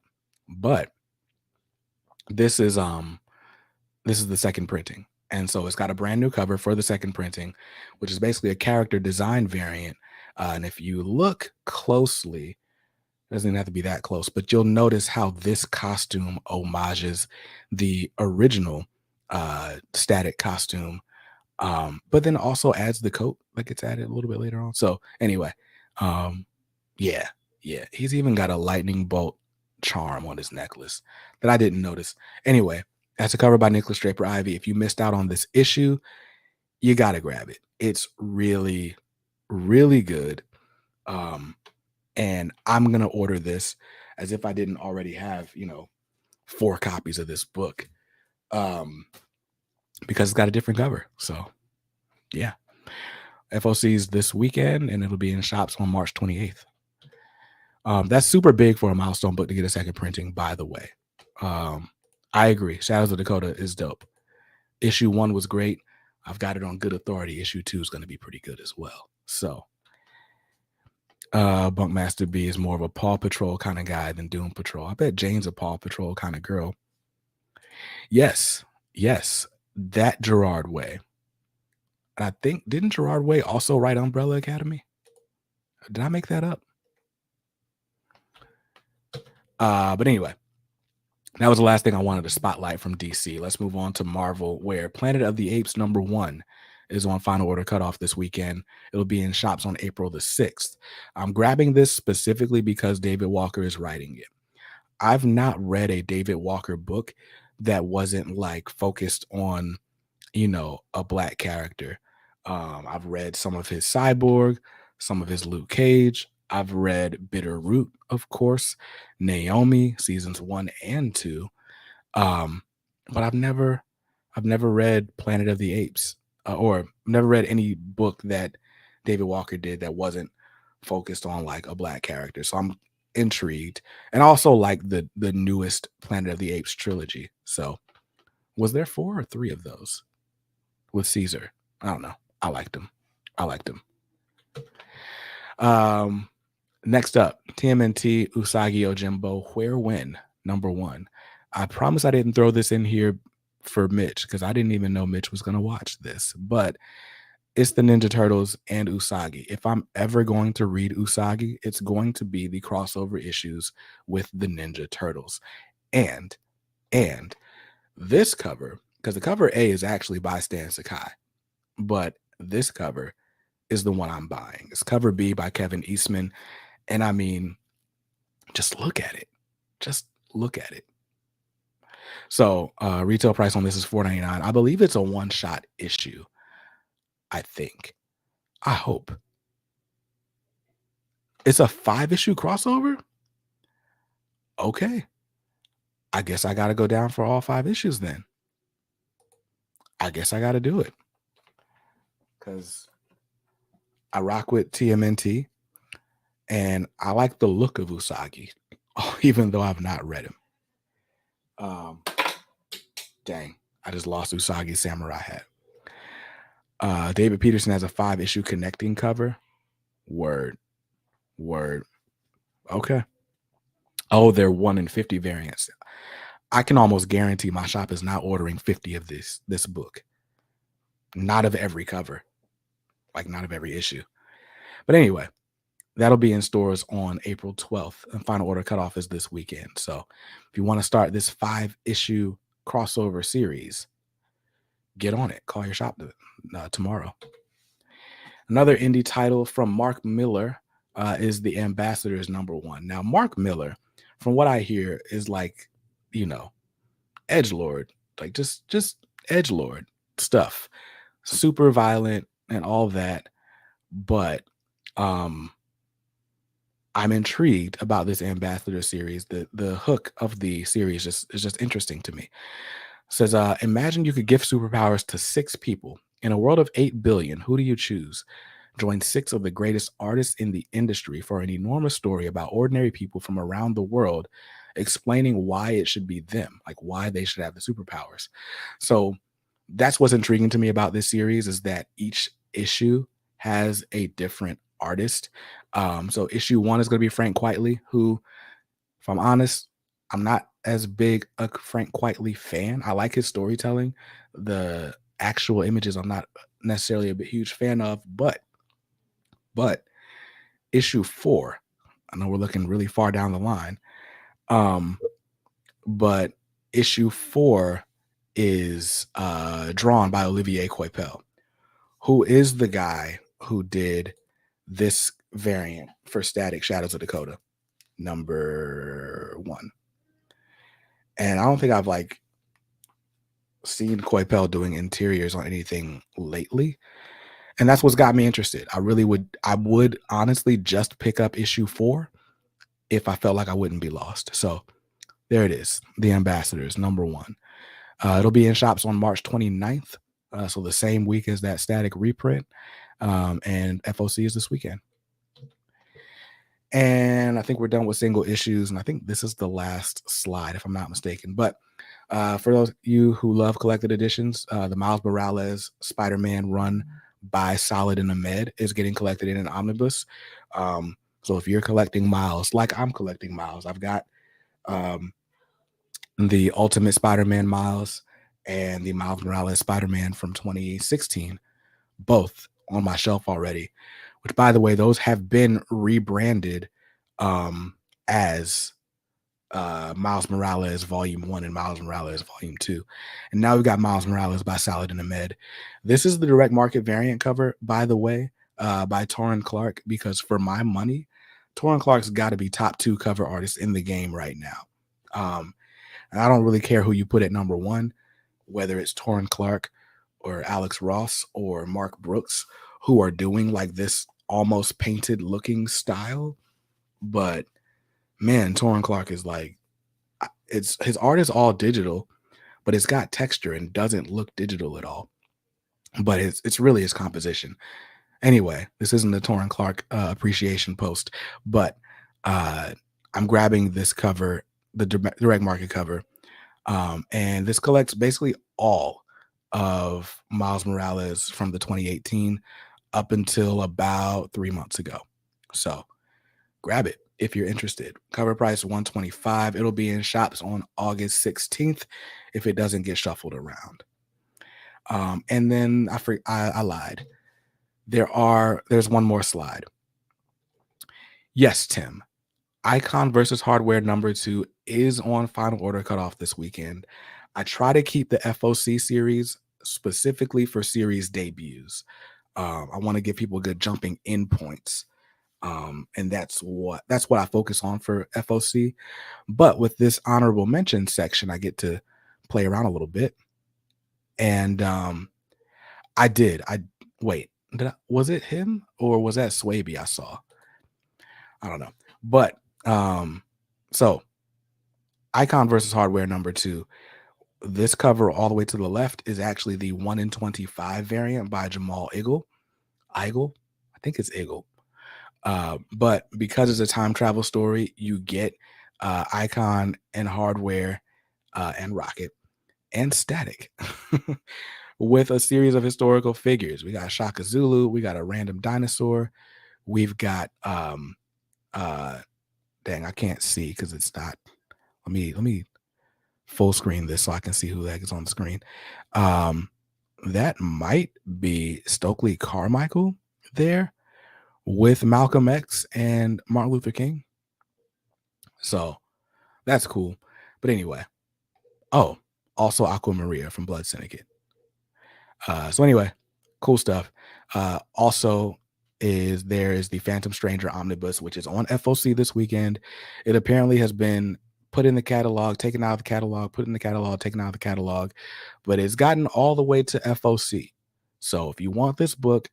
A: this is the second printing. And so it's got a brand new cover for the second printing, which is basically a character design variant. And if you look closely, it doesn't even have to be that close, but you'll notice how this costume homages the original Static costume, but then also adds the coat, like it's added a little bit later on. So anyway, yeah, he's even got a lightning bolt charm on his necklace that I didn't notice. Anyway, that's a cover by Nicholas Draper Ivey. If you missed out on this issue, you got to grab it. It's really, really good. And I'm going to order this as if I didn't already have, 4 copies of this book, because it's got a different cover. So yeah, FOC's this weekend and it'll be in shops on March 28th. That's super big for a Milestone book to get a second printing, by the way. I agree. Shadows of Dakota is dope. Issue 1 was great. I've got it on good authority. Issue 2 is going to be pretty good as well. So Bunkmaster B is more of a Paw Patrol kind of guy than Doom Patrol. I bet Jane's a Paw Patrol kind of girl. Yes. that Gerard Way. And I think, didn't Gerard Way also write Umbrella Academy? Did I make that up? But anyway, that was the last thing I wanted to spotlight from DC. Let's move on to Marvel, where Planet of the Apes #1 is on final order cutoff this weekend. It'll be in shops on April the 6th. I'm grabbing this specifically because David Walker is writing it. I've not read a David Walker book that wasn't like focused on, a black character. I've read some of his Cyborg, some of his Luke Cage. I've read Bitter Root, of course, Naomi seasons 1 and 2. But I've never read Planet of the Apes, or never read any book that David Walker did that wasn't focused on like a black character. So I'm intrigued, and also like the newest Planet of the Apes trilogy. So was there 4 or 3 of those with Caesar? I don't know. I liked them. Next up, TMNT Usagi Yojimbo, Where When, #1. I promise I didn't throw this in here for Mitch because I didn't even know Mitch was going to watch this, but it's the Ninja Turtles and Usagi. If I'm ever going to read Usagi, it's going to be the crossover issues with the Ninja Turtles. And this cover, because the cover A is actually by Stan Sakai, but this cover is the one I'm buying. It's cover B by Kevin Eastman. And I mean, just look at it. So retail price on this is $4.99. I believe it's a one-shot issue. I think. I hope. It's a 5-issue crossover? Okay. I guess I got to go down for all 5 issues then. I guess I got to do it. Because I rock with TMNT. And I like the look of Usagi, even though I've not read him. Dang, I just lost Usagi's samurai hat. David Peterson has a 5-issue connecting cover. Word. Okay. Oh, they're 1 in 50 variants. I can almost guarantee my shop is not ordering 50 of this book. Not of every cover. Like, not of every issue. But anyway, that'll be in stores on April 12th. And final order cutoff is this weekend. So if you want to start this 5-issue crossover series, get on it. Call your shop tomorrow. Another indie title from Mark Miller is The Ambassadors #1. Now, Mark Miller, from what I hear, is like, edgelord, like just edgelord stuff, super violent and all that. But I'm intrigued about this Ambassador series. The hook of the series is just interesting to me. It says, imagine you could gift superpowers to 6 people. In a world of 8 billion, who do you choose? Join 6 of the greatest artists in the industry for an enormous story about ordinary people from around the world, explaining why it should be them, like why they should have the superpowers. So that's what's intriguing to me about this series, is that each issue has a different artist. So issue 1 is going to be Frank Quitely, who, if I'm honest, I'm not as big a Frank Quitely fan. I like his storytelling. The actual images I'm not necessarily a huge fan of, but issue 4, I know we're looking really far down the line, but issue 4 is drawn by Olivier Coipel, who is the guy who did this variant for Static Shadows of Dakota #1. And I don't think I've like seen Coipel doing interiors on anything lately. And that's what's got me interested. I would honestly just pick up issue 4 if I felt like I wouldn't be lost. So there it is. The Ambassadors #1. It'll be in shops on March 29th. So the same week as that Static reprint. And FOC is this weekend. And I think we're done with single issues. And I think this is the last slide, if I'm not mistaken. But for those of you who love collected editions, the Miles Morales Spider-Man run by Solid and Ahmed is getting collected in an omnibus. So if you're collecting Miles, like I'm collecting Miles, I've got the Ultimate Spider-Man Miles and the Miles Morales Spider-Man from 2016, both on my shelf already, which, by the way, those have been rebranded as Miles Morales Volume 1 and Miles Morales Volume 2. And now we've got Miles Morales by Saladin Ahmed. This is the direct market variant cover, by the way, by Torrin Clark, because for my money, Torrin Clark's got to be top 2 cover artist in the game right now. And I don't really care who you put at number 1, whether it's Torrin Clark or Alex Ross or Mark Brooks, who are doing like this almost painted looking style. But man, Torrin Clark is like, it's his art is all digital, but it's got texture and doesn't look digital at all. But it's really his composition. Anyway, this isn't the Torrin Clark appreciation post, but I'm grabbing this cover, the direct market cover, and this collects basically all of Miles Morales from the 2018 up until about 3 months ago. So grab it if you're interested. Cover price $125. It'll be in shops on August 16th if it doesn't get shuffled around. And then I lied. There's one more slide. Yes, Tim. Icon versus Hardware number 2 is on final order cutoff this weekend. I try to keep the FOC series specifically for series debuts. I want to give people good jumping in points. And that's what I focus on for FOC. But with this honorable mention section, I get to play around a little bit. And was it him or was that Swaby I saw? I don't know. But so Icon versus Hardware number 2. This cover all the way to the left is actually the 1 in 25 variant by Jamal Igle. I think it's Igle. But because it's a time travel story, you get Icon and Hardware and Rocket and Static with a series of historical figures. We got Shaka Zulu, we got a random dinosaur, we've got dang, I can't see because it's not. Let me full screen this so I can see who the heck is on the screen. That might be Stokely Carmichael there with Malcolm X and Martin Luther King. So that's cool. But anyway, also Aqua Maria from Blood Syndicate. So anyway, cool stuff. Also is the Phantom Stranger Omnibus, which is on FOC this weekend. It apparently has been put in the catalog, taken out of the catalog, put in the catalog, taken out of the catalog, but it's gotten all the way to FOC. So if you want this book,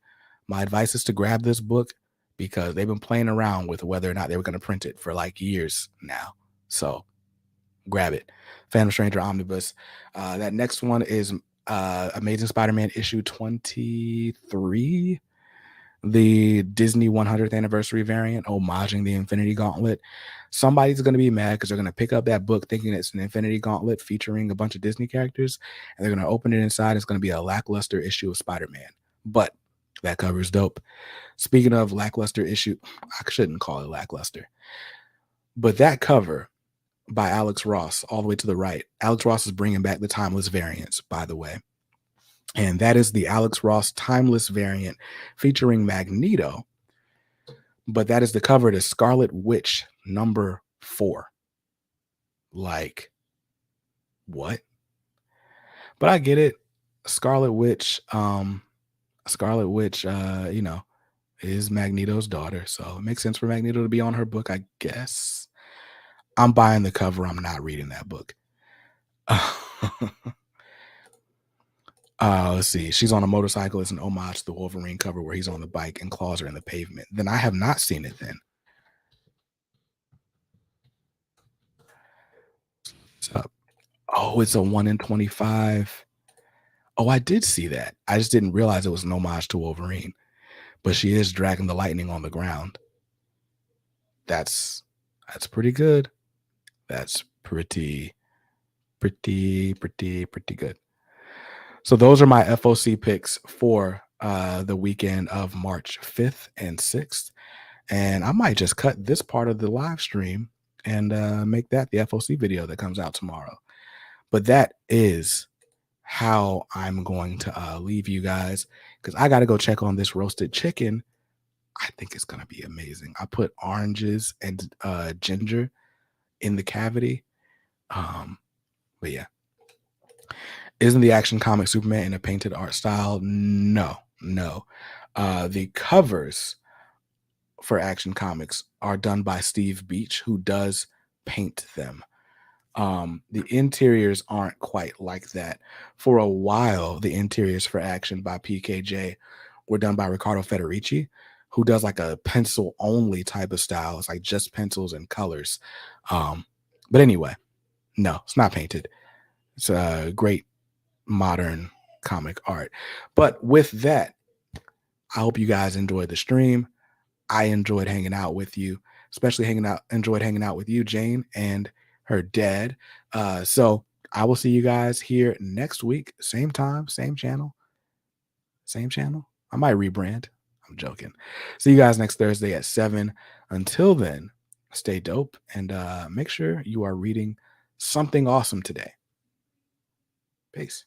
A: my advice is to grab this book because they've been playing around with whether or not they were going to print it for like years now. So grab it. Phantom Stranger Omnibus. That next one is Amazing Spider-Man issue 23, the Disney 100th anniversary variant, homaging the Infinity Gauntlet. Somebody's going to be mad because they're going to pick up that book thinking it's an Infinity Gauntlet featuring a bunch of Disney characters, and they're going to open it inside. It's going to be a lackluster issue of Spider-Man. But that cover is dope. Speaking of lackluster issue, I shouldn't call it lackluster, but that cover by Alex Ross all the way to the right. Alex Ross is bringing back the timeless variants, by the way. And that is the Alex Ross timeless variant featuring Magneto. But that is the cover to Scarlet Witch number 4. Like, what? But I get it. Scarlet Witch, is Magneto's daughter. So it makes sense for Magneto to be on her book, I guess. I'm buying the cover. I'm not reading that book. Let's see. She's on a motorcycle. It's an homage to the Wolverine cover where he's on the bike and claws are in the pavement. Then I have not seen it then. What's up? Oh, it's a 1 in 25. Oh, I did see that. I just didn't realize it was an homage to Wolverine. But she is dragging the lightning on the ground. That's pretty good. That's pretty good. So those are my FOC picks for the weekend of March 5th and 6th. And I might just cut this part of the live stream and make that the FOC video that comes out tomorrow. But that is how I'm going to leave you guys, because I got to go check on this roasted chicken. I think it's going to be amazing. I put oranges and ginger in the cavity. But yeah, isn't the Action Comic Superman in a painted art style? No, no. The covers for Action Comics are done by Steve Beach, who does paint them. The interiors aren't quite like that. For a while, the interiors for Action by PKJ were done by Riccardo Federici, who does like a pencil only type of style. It's like just pencils and colors. But anyway, no, it's not painted. It's a great modern comic art. But with that, I hope you guys enjoyed the stream. I enjoyed hanging out with you, especially enjoyed hanging out with you, Jane, and her dad. So I will see you guys here next week. Same time, same channel, same channel. I might rebrand. I'm joking. See you guys next Thursday at 7. Until then, stay dope and make sure you are reading something awesome today. Peace.